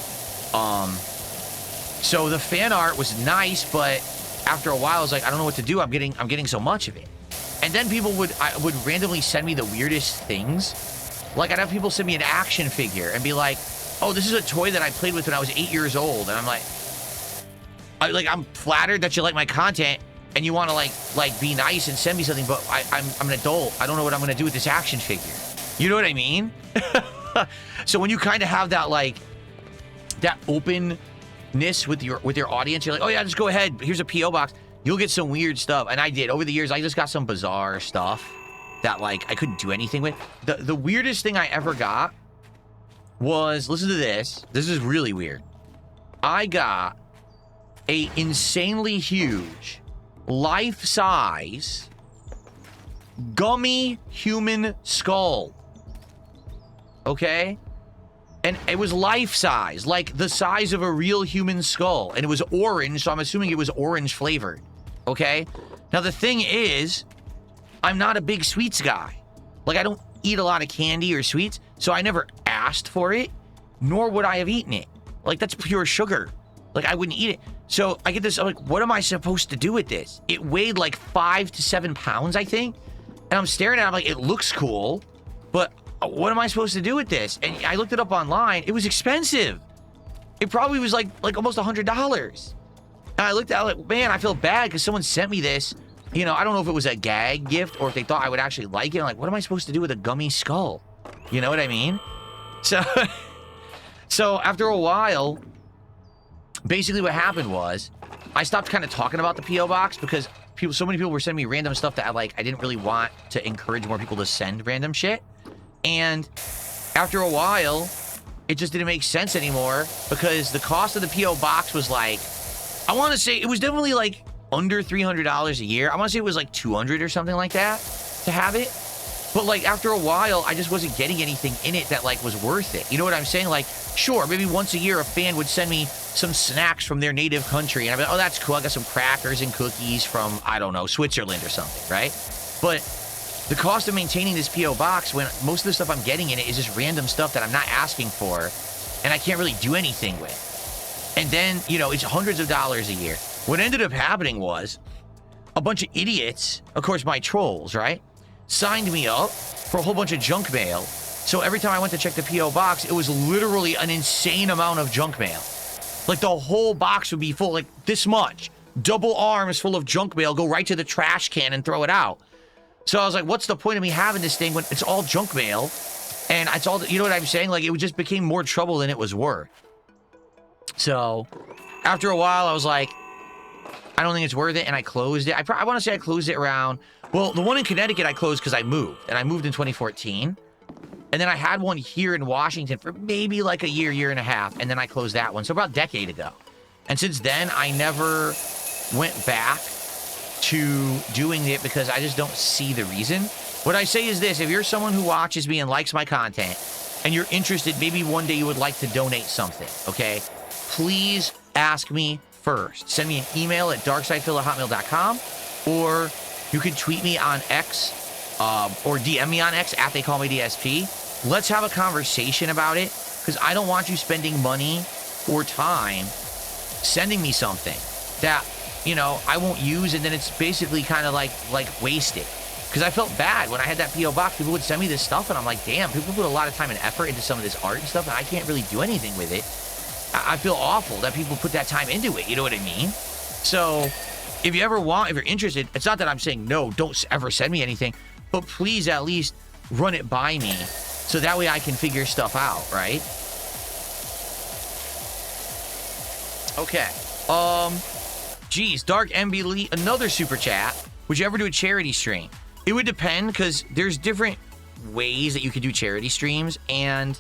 So the fan art was nice, but after a while, I was like, I don't know what to do. I'm getting so much of it. And then people would randomly send me the weirdest things. Like, I'd have people send me an action figure and be like, oh, this is a toy that I played with when I was 8 years old. And I'm like, I'm flattered that you like my content and you want to like be nice and send me something, but I'm an adult. I don't know what I'm going to do with this action figure. You know what I mean? So when you kind of have that, like, that openness with your audience, you're like, oh yeah, just go ahead. Here's a P.O. box. You'll get some weird stuff. And I did. Over the years, I just got some bizarre stuff that, like, I couldn't do anything with. The weirdest thing I ever got was, listen to this. This is really weird. I got a insanely huge, life-size, gummy human skull. Okay? And it was life-size, like the size of a real human skull. And it was orange, so I'm assuming it was orange flavored. Okay? Now, the thing is, I'm not a big sweets guy. Like, I don't eat a lot of candy or sweets, so I never asked for it, nor would I have eaten it. Like, that's pure sugar. Like, I wouldn't eat it. So I get this, I'm like, what am I supposed to do with this? It weighed like 5 to 7 pounds, I think. And I'm staring at it, I'm like, it looks cool, but what am I supposed to do with this? And I looked it up online. It was expensive. It probably was like almost $100. And I looked at it, like, man, I feel bad because someone sent me this. You know, I don't know if it was a gag gift or if they thought I would actually like it. I'm like, what am I supposed to do with a gummy skull? You know what I mean? So after a while, basically what happened was I stopped kind of talking about the P.O. box because so many people were sending me random stuff that I didn't really want to encourage more people to send random shit. And after a while, it just didn't make sense anymore because the cost of the P.O. box was like, I want to say it was definitely like under $300 a year. I want to say it was like $200 or something like that to have it. But like after a while, I just wasn't getting anything in it that like was worth it. You know what I'm saying? Like, sure, maybe once a year a fan would send me some snacks from their native country, and I'd be like, oh, that's cool. I got some crackers and cookies from, I don't know, Switzerland or something, right? But the cost of maintaining this P.O. box when most of the stuff I'm getting in it is just random stuff that I'm not asking for, and I can't really do anything with. And then, you know, it's hundreds of dollars a year. What ended up happening was a bunch of idiots, of course, my trolls, right, signed me up for a whole bunch of junk mail. So every time I went to check the P.O. box, it was literally an insane amount of junk mail. Like the whole box would be full, like this much. Double arms full of junk mail, go right to the trash can and throw it out. So I was like, what's the point of me having this thing when it's all junk mail? And it's all, you know what I'm saying? Like, it just became more trouble than it was worth. So after a while, I was like, I don't think it's worth it. And I closed it. I want to say I closed it around, well, the one in Connecticut I closed because I moved. And I moved in 2014. And then I had one here in Washington for maybe like a year, year and a half. And then I closed that one. So about a decade ago. And since then, I never went back to doing it because I just don't see the reason. What I say is this: if you're someone who watches me and likes my content and you're interested, maybe one day you would like to donate something, okay? Please ask me first. Send me an email at darksidephil@hotmail.com, or you can tweet me on X or DM me on X at they call me DSP. Let's have a conversation about it, because I don't want you spending money or time sending me something that, you know, I won't use, and then it's basically kind of like wasted. Because I felt bad when I had that P.O. box. People would send me this stuff, and I'm like, damn, people put a lot of time and effort into some of this art and stuff, and I can't really do anything with it. I feel awful that people put that time into it. You know what I mean? So if you ever want, if you're interested, it's not that I'm saying no, don't ever send me anything, but please at least run it by me so that way I can figure stuff out, right? Okay. Geez, Dark MB Lee, another super chat. Would you ever do a charity stream? It would depend, because there's different ways that you could do charity streams. And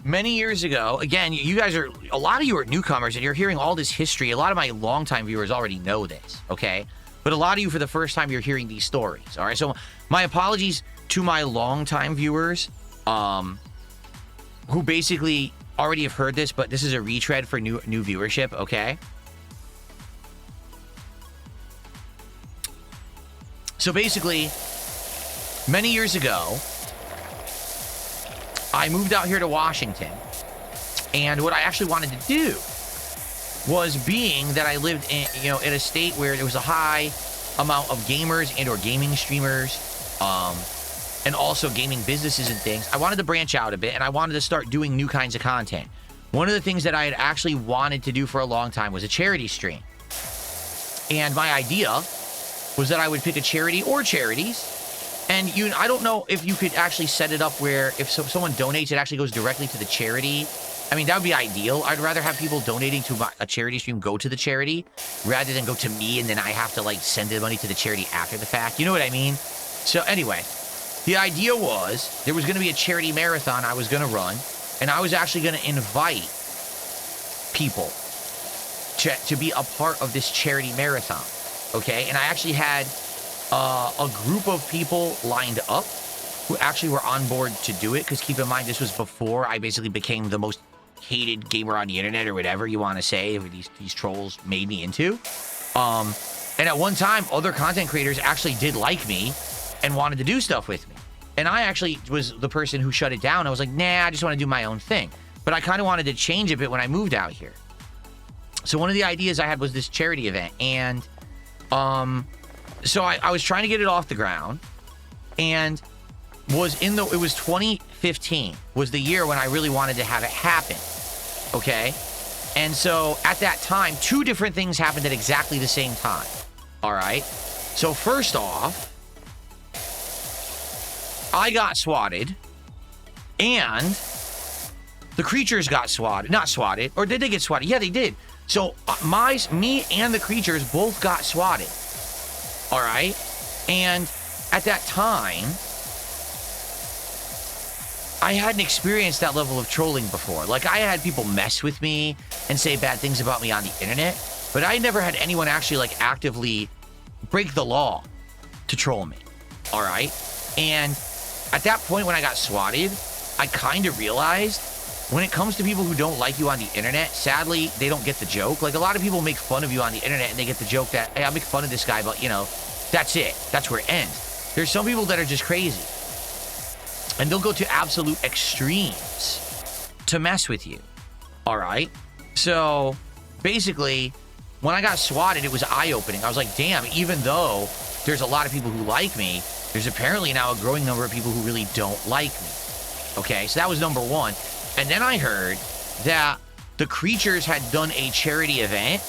many years ago, again, you guys are, a lot of you are newcomers and you're hearing all this history. A lot of my longtime viewers already know this, okay? But a lot of you, for the first time, you're hearing these stories, all right? So my apologies to my longtime viewers who basically already have heard this, but this is a retread for new viewership, okay? So basically, many years ago, I moved out here to Washington, and what I actually wanted to do was, being that I lived in, you know, in a state where there was a high amount of gamers and or gaming streamers, and also gaming businesses and things, I wanted to branch out a bit, and I wanted to start doing new kinds of content. One of the things that I had actually wanted to do for a long time was a charity stream. And my idea was that I would pick a charity or charities, and I don't know if you could actually set it up where if someone donates, it actually goes directly to the charity. I mean, that would be ideal. I'd rather have people donating to a charity stream go to the charity rather than go to me and then I have to like send the money to the charity after the fact. You know what I mean? So anyway, the idea was there was going to be a charity marathon I was going to run, and I was actually going to invite people to be a part of this charity marathon. Okay, and I actually had a group of people lined up who actually were on board to do it, because keep in mind, this was before I basically became the most hated gamer on the internet, or whatever you want to say, these trolls made me into. And at one time, other content creators actually did like me and wanted to do stuff with me. And I actually was the person who shut it down. I was like, nah, I just want to do my own thing. But I kind of wanted to change a bit when I moved out here. So one of the ideas I had was this charity event, and so I was trying to get it off the ground, and it was 2015 was the year when I really wanted to have it happen, okay? And so at that time, two different things happened at exactly the same time, all right? So first off, I got swatted, and the creatures got swatted. Not swatted, or did they get swatted? Yeah, they did. So me and the creatures both got swatted. All right. And at that time, I hadn't experienced that level of trolling before. Like, I had people mess with me and say bad things about me on the internet, but I never had anyone actually like actively break the law to troll me. All right. And at that point when I got swatted, I kind of realized when it comes to people who don't like you on the internet, sadly, they don't get the joke. Like, a lot of people make fun of you on the internet and they get the joke that, hey, I'll make fun of this guy, but, you know, that's it. That's where it ends. There's some people that are just crazy. And they'll go to absolute extremes to mess with you. All right? So, basically, when I got swatted, it was eye-opening. I was like, damn, even though there's a lot of people who like me, there's apparently now a growing number of people who really don't like me. Okay, so that was number one. And then I heard that the Creatures had done a charity event,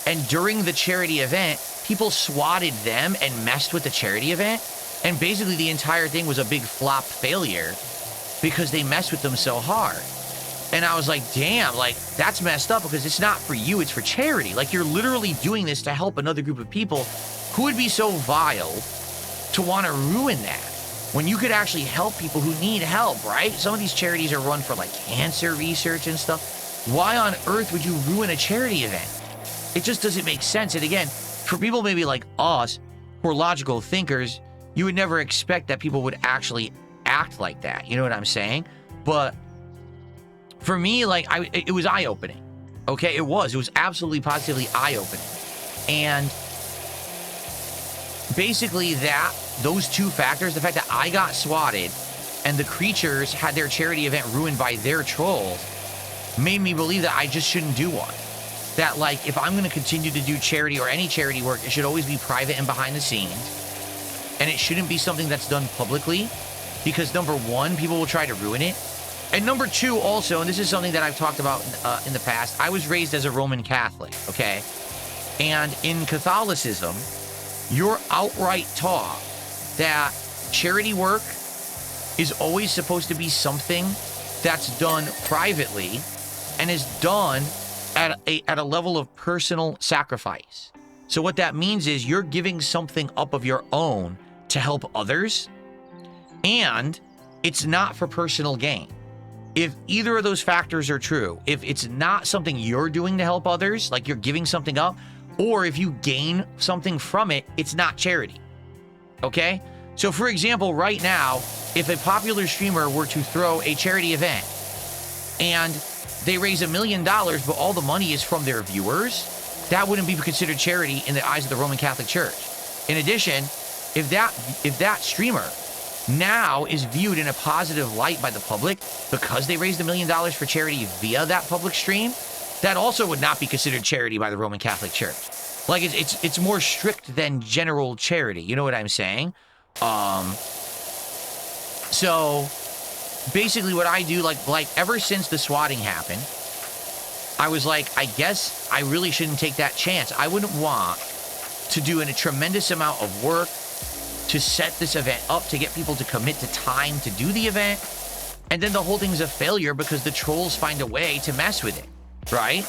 and during the charity event, people swatted them and messed with the charity event, and basically the entire thing was a big flop failure because they messed with them so hard. And I was like, damn, like, that's messed up because it's not for you, it's for charity. Like, you're literally doing this to help another group of people who would be so vile to want to ruin that when you could actually help people who need help, right? Some of these charities are run for, like, cancer research and stuff. Why on earth would you ruin a charity event? It just doesn't make sense. And again, for people maybe like us who are logical thinkers, you would never expect that people would actually act like that. You know what I'm saying? But for me, like, it was eye-opening. Okay, it was absolutely positively eye-opening. And basically those two factors, the fact that I got swatted and the Creatures had their charity event ruined by their trolls, made me believe that I just shouldn't do one. That, like, if I'm going to continue to do charity or any charity work, it should always be private and behind the scenes. And it shouldn't be something that's done publicly because, number one, people will try to ruin it. And number two, also, and this is something that I've talked about in the past, I was raised as a Roman Catholic, okay? And in Catholicism, you're outright taught that charity work is always supposed to be something that's done privately and is done at a level of personal sacrifice. So what that means is you're giving something up of your own to help others, and it's not for personal gain. If either of those factors are true, if it's not something you're doing to help others, like you're giving something up, or if you gain something from it, it's not charity. Okay? So for example, right now, if a popular streamer were to throw a charity event and they raise $1 million, but all the money is from their viewers, that wouldn't be considered charity in the eyes of the Roman Catholic Church. In addition, if that streamer now is viewed in a positive light by the public because they raised $1 million for charity via that public stream, that also would not be considered charity by the Roman Catholic Church. Like, it's more strict than general charity. You know what I'm saying? So basically what I do, like ever since the swatting happened, I was like, I guess I really shouldn't take that chance. I wouldn't want to do a tremendous amount of work to set this event up, to get people to commit to time to do the event, and then the whole thing's a failure because the trolls find a way to mess with it, right?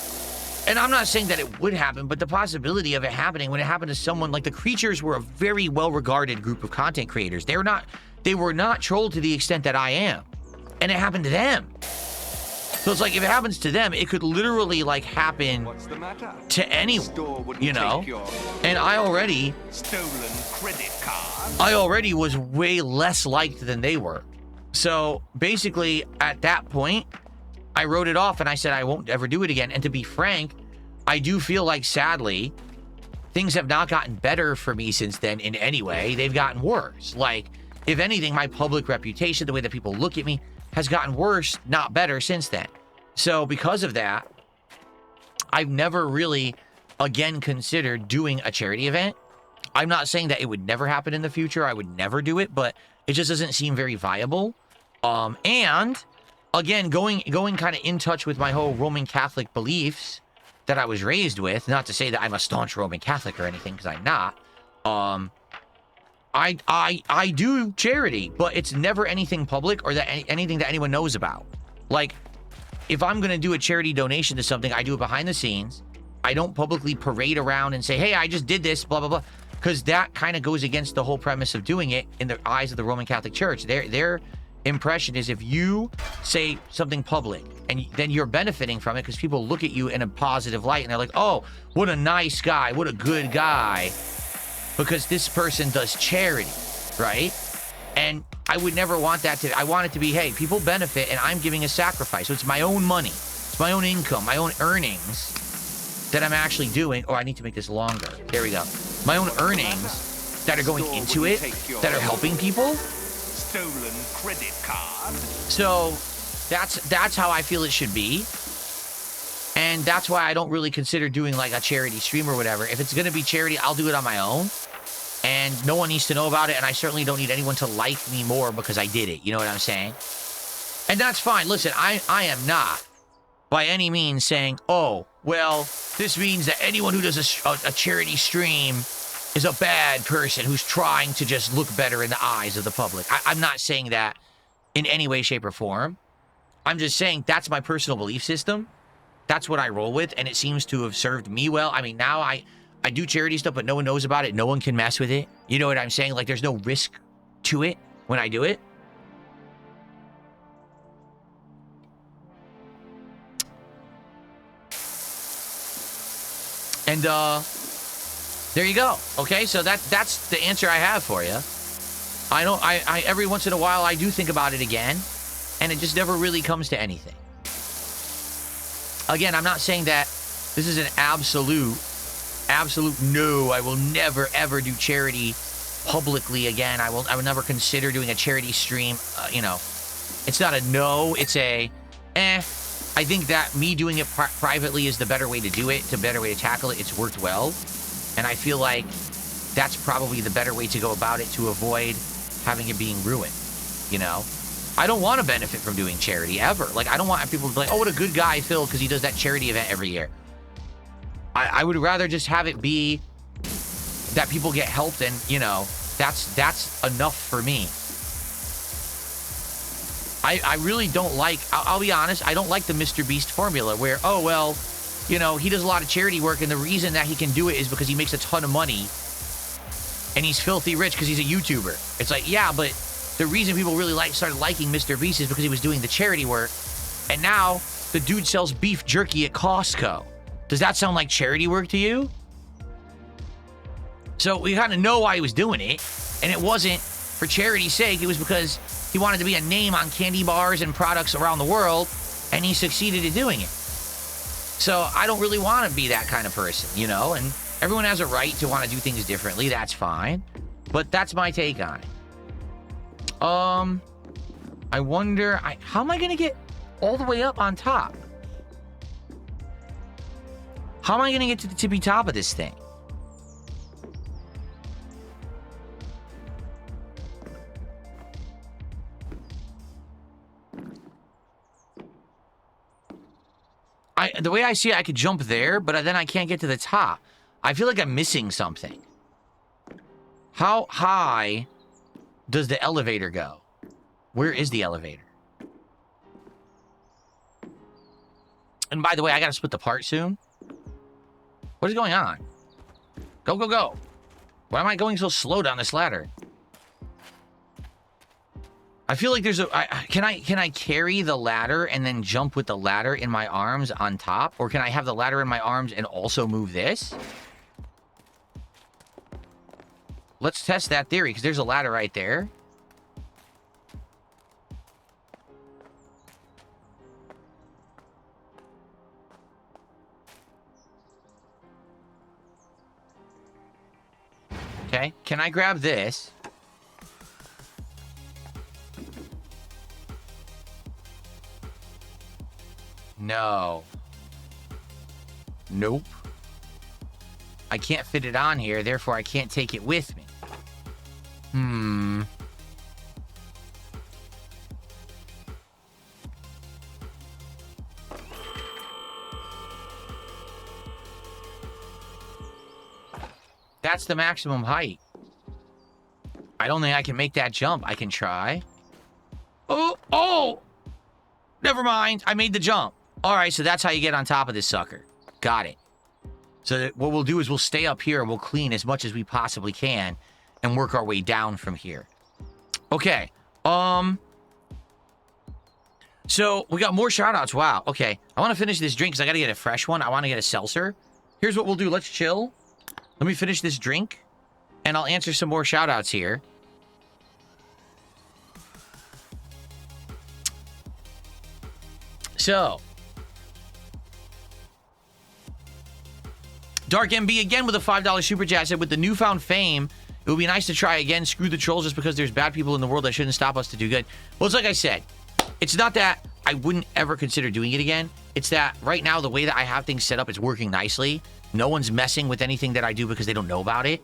And I'm not saying that it would happen, but the possibility of it happening, when it happened to someone like the Creatures, were a very well-regarded group of content creators. They were not trolled to the extent that I am, and it happened to them. So it's like, if it happens to them, it could literally, like, happen to anyone, you know? And I already was way less liked than they were. So basically, at that point, I wrote it off and I said I won't ever do it again. And to be frank, I do feel like, sadly, things have not gotten better for me since then in any way. They've gotten worse. Like, if anything, my public reputation, the way that people look at me, has gotten worse, not better, since then. So because of that, I've never really, again, considered doing a charity event. I'm not saying that it would never happen in the future. I would never do it, but it just doesn't seem very viable. And again, going kind of in touch with my whole Roman Catholic beliefs that I was raised with, not to say that I'm a staunch Roman Catholic or anything, because I'm not. I do charity, but it's never anything public or that anything that anyone knows about. Like, if I'm going to do a charity donation to something, I do it behind the scenes. I don't publicly parade around and say, hey, I just did this, blah, blah, blah. Because that kind of goes against the whole premise of doing it in the eyes of the Roman Catholic Church. Their impression is, if you say something public and then you're benefiting from it because people look at you in a positive light and they're like, oh, what a nice guy, what a good guy, because this person does charity, right? And I would never want that to, I want it to be, hey, people benefit and I'm giving a sacrifice. So it's my own money. It's my own income, my own earnings that I'm actually doing. Oh, I need to make this longer. There we go. My own earnings that are going into it, that are helping people. Stolen credit card. So that's how I feel it should be. And that's why I don't really consider doing like a charity stream or whatever. If it's going to be charity, I'll do it on my own. And no one needs to know about it. And I certainly don't need anyone to like me more because I did it. You know what I'm saying? And that's fine. Listen, I am not by any means saying, oh, well, this means that anyone who does a charity stream is a bad person who's trying to just look better in the eyes of the public. I'm not saying that in any way, shape, or form. I'm just saying that's my personal belief system. That's what I roll with, and it seems to have served me well. I mean, now I do charity stuff, but no one knows about it. No one can mess with it. You know what I'm saying? Like, there's no risk to it when I do it. And, there you go. Okay, so that's the answer I have for you. I every once in a while, I do think about it again, and it just never really comes to anything. Again, I'm not saying that this is an absolute no. I will never, ever do charity publicly again. I will never consider doing a charity stream. You know, it's not a no. It's a I think that me doing it privately is the better way to do it, the better way to tackle it. It's worked well. And I feel like that's probably the better way to go about it to avoid having it being ruined, you know? I don't want to benefit from doing charity, ever. Like, I don't want people to be like, oh, what a good guy, Phil, because he does that charity event every year. I would rather just have it be that people get helped and, you know, that's enough for me. I really don't like, I'll be honest, I don't like the Mr. Beast formula where, oh, well, you know, he does a lot of charity work, and the reason that he can do it is because he makes a ton of money, and he's filthy rich because he's a YouTuber. It's like, yeah, but the reason people really started liking Mr. Beast is because he was doing the charity work, and now the dude sells beef jerky at Costco. Does that sound like charity work to you? So we kind of know why he was doing it, and it wasn't for charity's sake. It was because he wanted to be a name on candy bars and products around the world, and he succeeded at doing it. So I don't really want to be that kind of person, you know? And everyone has a right to want to do things differently. That's fine. But that's my take on it. I wonder, how am I going to get all the way up on top? How am I going to get to the tippy top of this thing? The way I see it, I could jump there, but then I can't get to the top. I feel like I'm missing something. How high does the elevator go? Where is the elevator? And by the way, I gotta split the part soon. What is going on? Go, go, go. Why am I going so slow down this ladder? I feel like there's a... Can I carry the ladder and then jump with the ladder in my arms on top? Or can I have the ladder in my arms and also move this? Let's test that theory, because there's a ladder right there. Okay, can I grab this? No. Nope. I can't fit it on here, therefore I can't take it with me. That's the maximum height. I don't think I can make that jump. I can try. Oh! Never mind. I made the jump. All right, so that's how you get on top of this sucker. Got it. So what we'll do is we'll stay up here and we'll clean as much as we possibly can and work our way down from here. Okay. So we got more shout-outs. Wow. Okay. I want to finish this drink because I got to get a fresh one. I want to get a seltzer. Here's what we'll do. Let's chill. Let me finish this drink and I'll answer some more shout-outs here. So, Dark MB again with a $5 super chat said, with the newfound fame, it would be nice to try again. Screw the trolls just because there's bad people in the world that shouldn't stop us to do good. Well, it's like I said, it's not that I wouldn't ever consider doing it again. It's that right now, the way that I have things set up, it's working nicely. No one's messing with anything that I do because they don't know about it.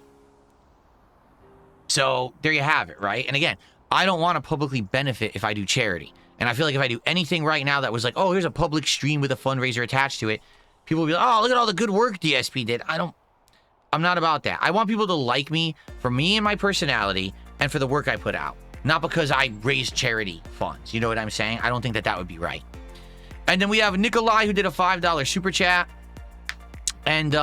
So there you have it, right? And again, I don't want to publicly benefit if I do charity. And I feel like if I do anything right now that was like, oh, here's a public stream with a fundraiser attached to it, people will be like, oh, look at all the good work DSP did. I'm not about that. I want people to like me for me and my personality and for the work I put out. Not because I raise charity funds. You know what I'm saying? I don't think that that would be right. And then we have Nikolai who did a $5 super chat. And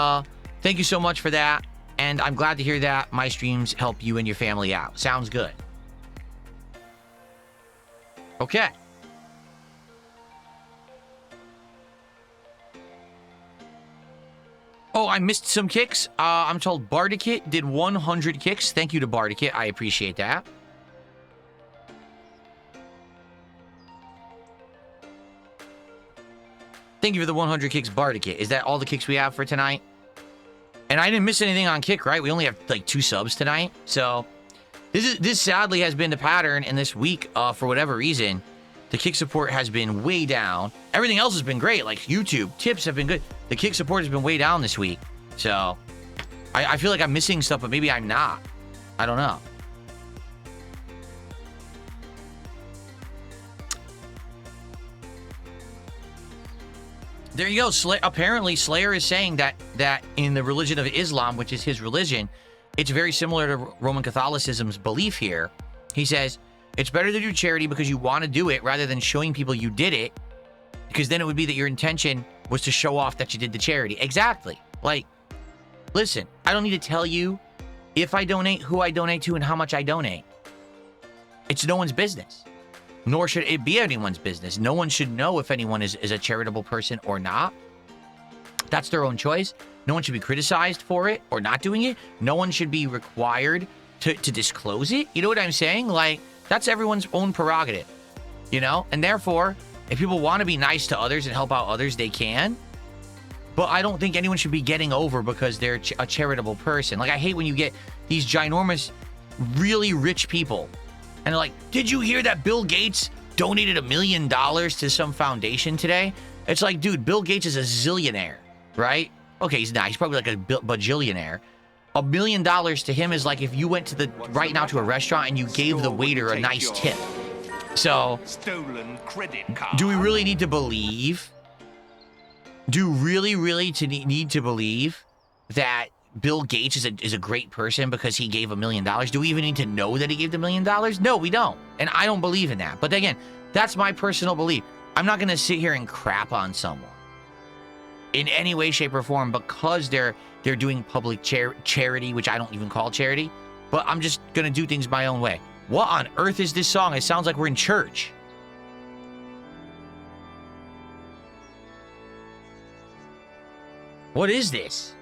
thank you so much for that. And I'm glad to hear that my streams help you and your family out. Sounds good. Okay. Oh, I missed some kicks. I'm told Bardikit did 100 kicks. Thank you to Bardikit. I appreciate that. Thank you for the 100 kicks, Bardikit. Is that all the kicks we have for tonight? And I didn't miss anything on kick, right? We only have like 2 subs tonight. So this sadly has been the pattern in this week. For whatever reason, the kick support has been way down. Everything else has been great. Like YouTube tips have been good. The kick support has been way down this week. So I feel like I'm missing stuff, but maybe I'm not. I don't know. There you go. Apparently, Slayer is saying that in the religion of Islam, which is his religion, it's very similar to Roman Catholicism's belief here. He says, it's better to do charity because you want to do it rather than showing people you did it, because then it would be that your intention was to show off that you did the charity. Exactly. Like, listen, I don't need to tell you if I donate, who I donate to, and how much I donate. It's no one's business. Nor should it be anyone's business. No one should know if anyone is a charitable person or not. That's their own choice. No one should be criticized for it or not doing it. No one should be required to disclose it. You know what I'm saying? Like, that's everyone's own prerogative, you know? And therefore, if people want to be nice to others and help out others, they can. But I don't think anyone should be getting over because they're a charitable person. Like, I hate when you get these ginormous, really rich people and they're like, did you hear that Bill Gates donated $1 million to some foundation today? It's like, dude, Bill Gates is a zillionaire, right? Okay, he's not. He's probably like a bajillionaire. $1 million to him is like if you went to right now to a restaurant and you gave the waiter a nice tip. So, stolen credit card. Do we really need to believe? Do really need to believe that Bill Gates is a great person because he gave $1 million? Do we even need to know that he gave the $1 million? No, we don't. And I don't believe in that. But again, that's my personal belief. I'm not going to sit here and crap on someone in any way, shape, or form because they're doing public charity, which I don't even call charity. But I'm just going to do things my own way. What on earth is this song? It sounds like we're in church. What is this?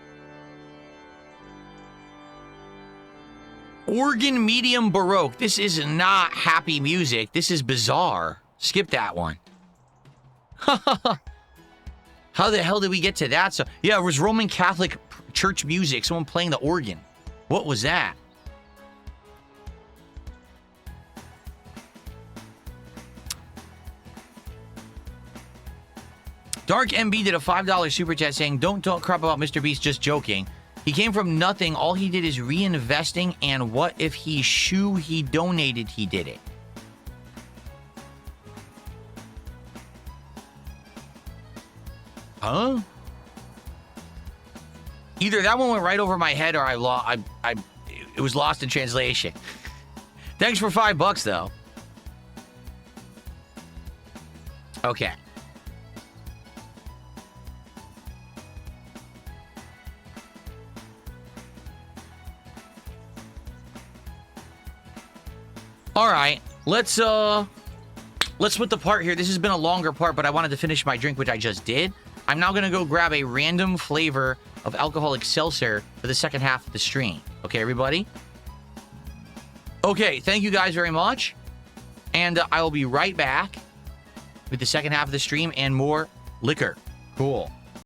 Organ medium baroque. This is not happy music. This is bizarre. Skip that one. How the hell did we get to that? So yeah, it was Roman Catholic church music. Someone playing the organ. What was that? Dark MB did a $5 super chat saying, don't talk crap about Mr. Beast, just joking. He came from nothing. All he did is reinvesting, and what if he donated, he did it. Huh? Either that one went right over my head or it was lost in translation. Thanks for $5 though. Okay. All right, let's split the part here. This has been a longer part, but I wanted to finish my drink, which I just did. I'm now gonna go grab a random flavor of alcoholic seltzer for the second half of the stream. Okay, everybody? Okay, thank you guys very much. And I will be right back with the second half of the stream and more liquor. Cool.